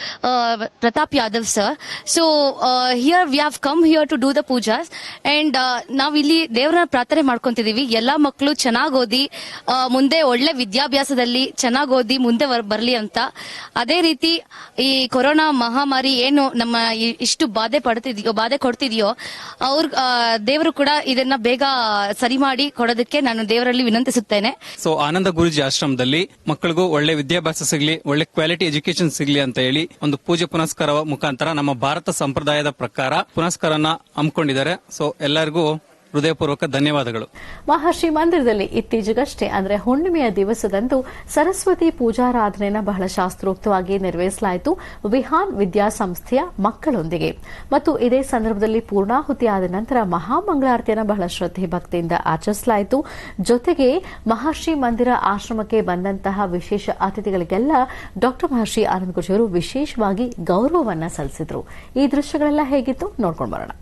Pratap Yadav sir. So here we have come here to do the pujas and ನಾವು ಇಲ್ಲಿ ದೇವರನ್ನ ಪ್ರಾರ್ಥನೆ ಮಾಡ್ಕೊಂತಿದೀವಿ. ಎಲ್ಲಾ ಮಕ್ಕಳು ಚೆನ್ನಾಗಿ ಓದಿ ಮುಂದೆ ಒಳ್ಳೆ ವಿದ್ಯಾಭ್ಯಾಸದಲ್ಲಿ ಚೆನ್ನಾಗಿ ಓದಿ ಮುಂದೆ ಬರಲಿ ಅಂತ. ಅದೇ ರೀತಿ ಈ ಕೊರೋನಾ ಮಹಾಮಾರಿ ಏನು ನಮ್ಮ ಇಷ್ಟು ಬಾಧೆ ಕೊಡ್ತಿದೆಯೋ ಅವ್ರ ದೇವರು ಕೂಡ ಇದನ್ನ ಬೇಗ ಸರಿ ಮಾಡಿ ಕೊಡೋದಕ್ಕೆ ನಾನು ದೇವರಲ್ಲಿ ವಿನಂತಿಸುತ್ತೇನೆ. ಸೊ ಆನಂದ ಗುರುಜಿ ಆಶ್ರಮದಲ್ಲಿ ಮಕ್ಕಳಿಗೂ ಒಳ್ಳೆ ವಿದ್ಯಾಭ್ಯಾಸ ಸಿಗ್ಲಿ, ಒಳ್ಳೆ ಕ್ವಾಲಿಟಿ ಎಜುಕೇಶನ್ ಸಿಗ್ಲಿ ಅಂತ ಹೇಳಿ ಒಂದು ಪೂಜೆ ಪುನಸ್ಕಾರ ಮುಖಾಂತರ ನಮ್ಮ ಭಾರತ ಸಂಪ್ರದಾಯದ ಪ್ರಕಾರ ಪುನಸ್ಕಾರನ ಹಮ್ಮಿಕೊಂಡಿದ್ದಾರೆ. ಸೊ ಎಲ್ಲರಿಗೂ ಹೃದಯಪೂರ್ವಕ ಧನ್ಯವಾದಗಳು. ಮಹರ್ಷಿ ಮಂದಿರದಲ್ಲಿ ಇತ್ತೀಚೆಗಷ್ಟೇ ಅಂದ್ರೆ ಹುಣ್ಣಿಮೆಯ ದಿವಸದಂದು ಸರಸ್ವತಿ ಪೂಜಾರಾಧನೆಯನ್ನು ಬಹಳ ಶಾಸ್ತ್ರೋಕ್ತವಾಗಿ ನೆರವೇರಿಸಲಾಯಿತು ವಿಹಾನ್ ವಿದ್ಯಾಸಂಸ್ಥೆಯ ಮಕ್ಕಳೊಂದಿಗೆ. ಮತ್ತು ಇದೇ ಸಂದರ್ಭದಲ್ಲಿ ಪೂರ್ಣಾಹುತಿ ಆದ ನಂತರ ಮಹಾಮಂಗಳಾರತಿಯನ್ನು ಬಹಳ ಶ್ರದ್ಧೆ ಭಕ್ತಿಯಿಂದ ಆಚರಿಸಲಾಯಿತು. ಜೊತೆಗೆ ಮಹರ್ಷಿ ಮಂದಿರ ಆಶ್ರಮಕ್ಕೆ ಬಂದಂತಹ ವಿಶೇಷ ಅತಿಥಿಗಳಿಗೆಲ್ಲ ಡಾಕ್ಟರ್ ಮಹರ್ಷಿ ಆನಂದ ಗುರುಜಿಯವರು ವಿಶೇಷವಾಗಿ ಗೌರವವನ್ನ ಸಲ್ಲಿಸಿದ್ರು. ಈ ದೃಶ್ಯಗಳೆಲ್ಲ ಹೇಗಿತ್ತು ನೋಡ್ಕೊಂಡು ಬರೋಣ.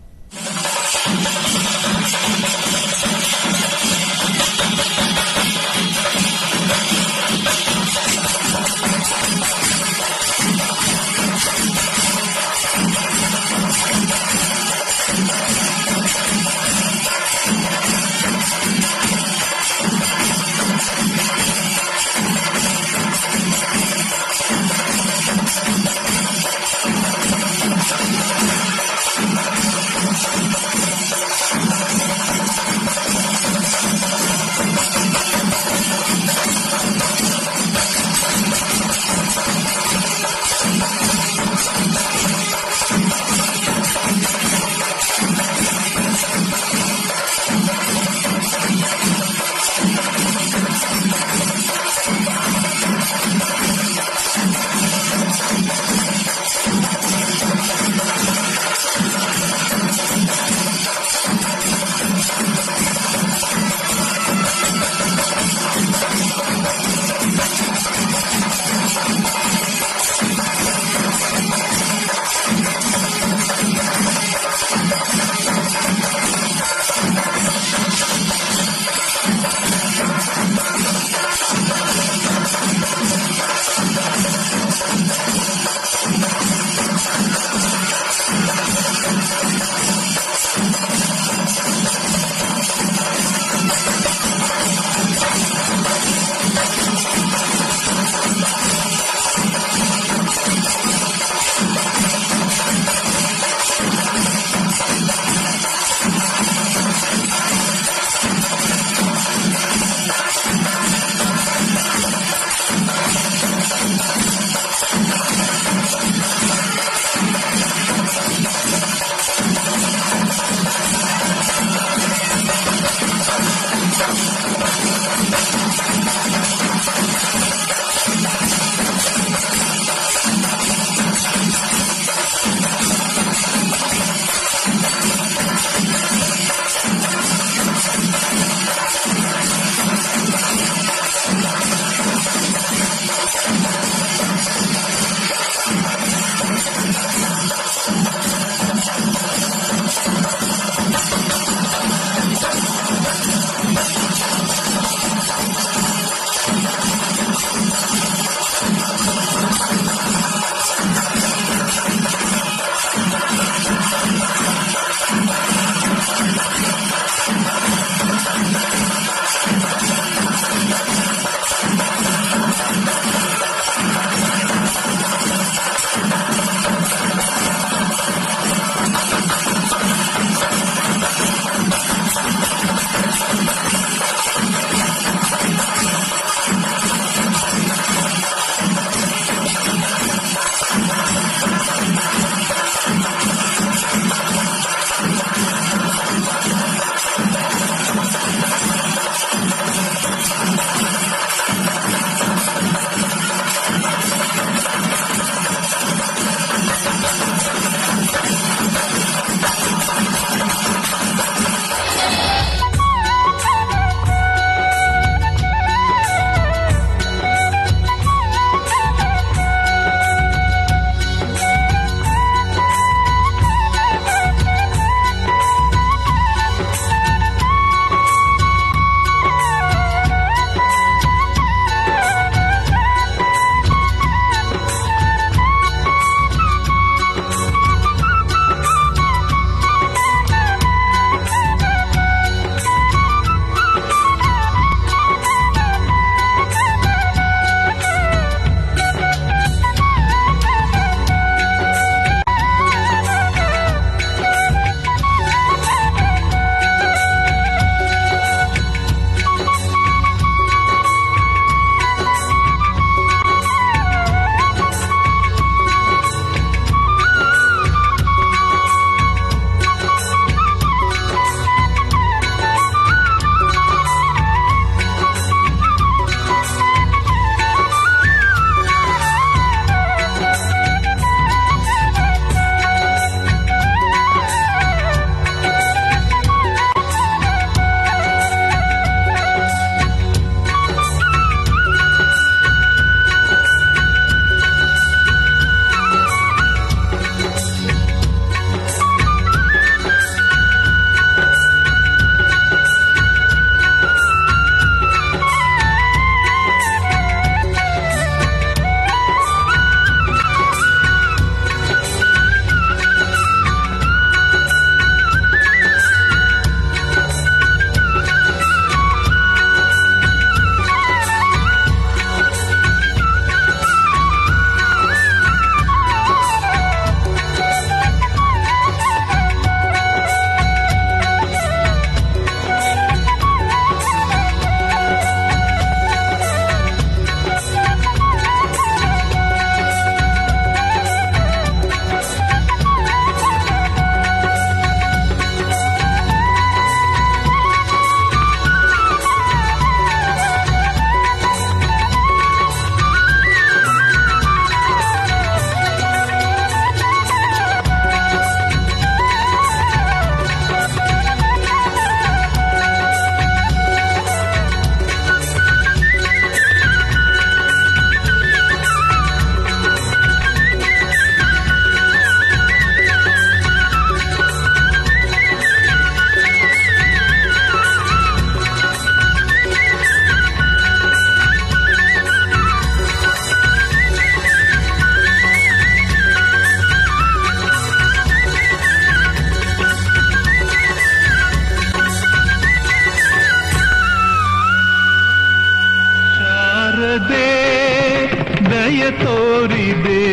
ತೋರಿದೆ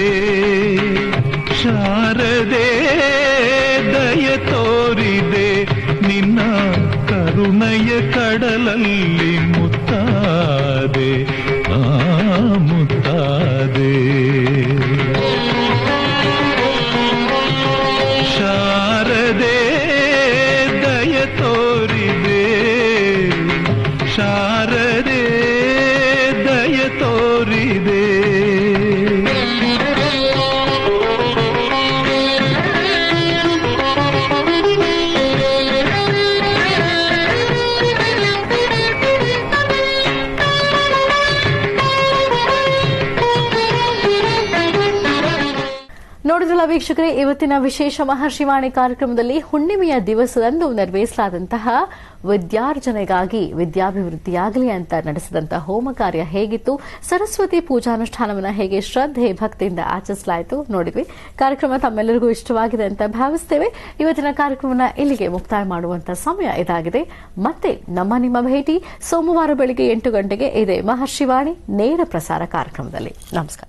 ಶಾರದೆ ದಯ ತೋರಿದೆ ನಿನ್ನ ಕರುಣೆಯ ಕಡಲಲ್ಲಿ ಮುತ್ತಾದೆ ಮುತ್ತಾದೆ ಶಾರದೆ ದಯ ತೋರಿದೆ ಶಾರದೆ ದಯ ತೋರಿದೆ ನೋಡಿದ್ರಲ್ಲ ವೀಕ್ಷಕರೇ, ಇವತ್ತಿನ ವಿಶೇಷ ಮಹರ್ಷಿವಾಣಿ ಕಾರ್ಯಕ್ರಮದಲ್ಲಿ ಹುಣ್ಣಿಮೆಯ ದಿವಸದಂದು ನೆರವೇರಿಸಲಾದಂತಹ ವಿದ್ಯಾರ್ಜನೆಗಾಗಿ ವಿದ್ಯಾಭಿವೃದ್ಧಿಯಾಗಲಿ ಅಂತ ನಡೆಸಿದಂತಹ ಹೋಮ ಕಾರ್ಯ ಹೇಗಿತ್ತು, ಸರಸ್ವತಿ ಪೂಜಾನುಷ್ಠಾನವನ್ನು ಹೇಗೆ ಶ್ರದ್ಧೆ ಭಕ್ತಿಯಿಂದ ಆಚರಿಸಲಾಯಿತು ನೋಡಿದ್ವಿ. ಕಾರ್ಯಕ್ರಮ ತಮ್ಮೆಲ್ಲರಿಗೂ ಇಷ್ಟವಾಗಿದೆ ಅಂತ ಭಾವಿಸ್ತೇವೆ. ಇವತ್ತಿನ ಕಾರ್ಯಕ್ರಮವನ್ನು ಇಲ್ಲಿಗೆ ಮುಕ್ತಾಯ ಮಾಡುವಂತಹ ಸಮಯ ಇದಾಗಿದೆ. ಮತ್ತೆ ನಿಮ್ಮ ಭೇಟಿ ಸೋಮವಾರ ಬೆಳಿಗ್ಗೆ 8 ಗಂಟೆಗೆ ಇದೆ ಮಹರ್ಷಿವಾಣಿ ನೇರ ಪ್ರಸಾರ ಕಾರ್ಯಕ್ರಮದಲ್ಲಿ. ನಮಸ್ಕಾರ.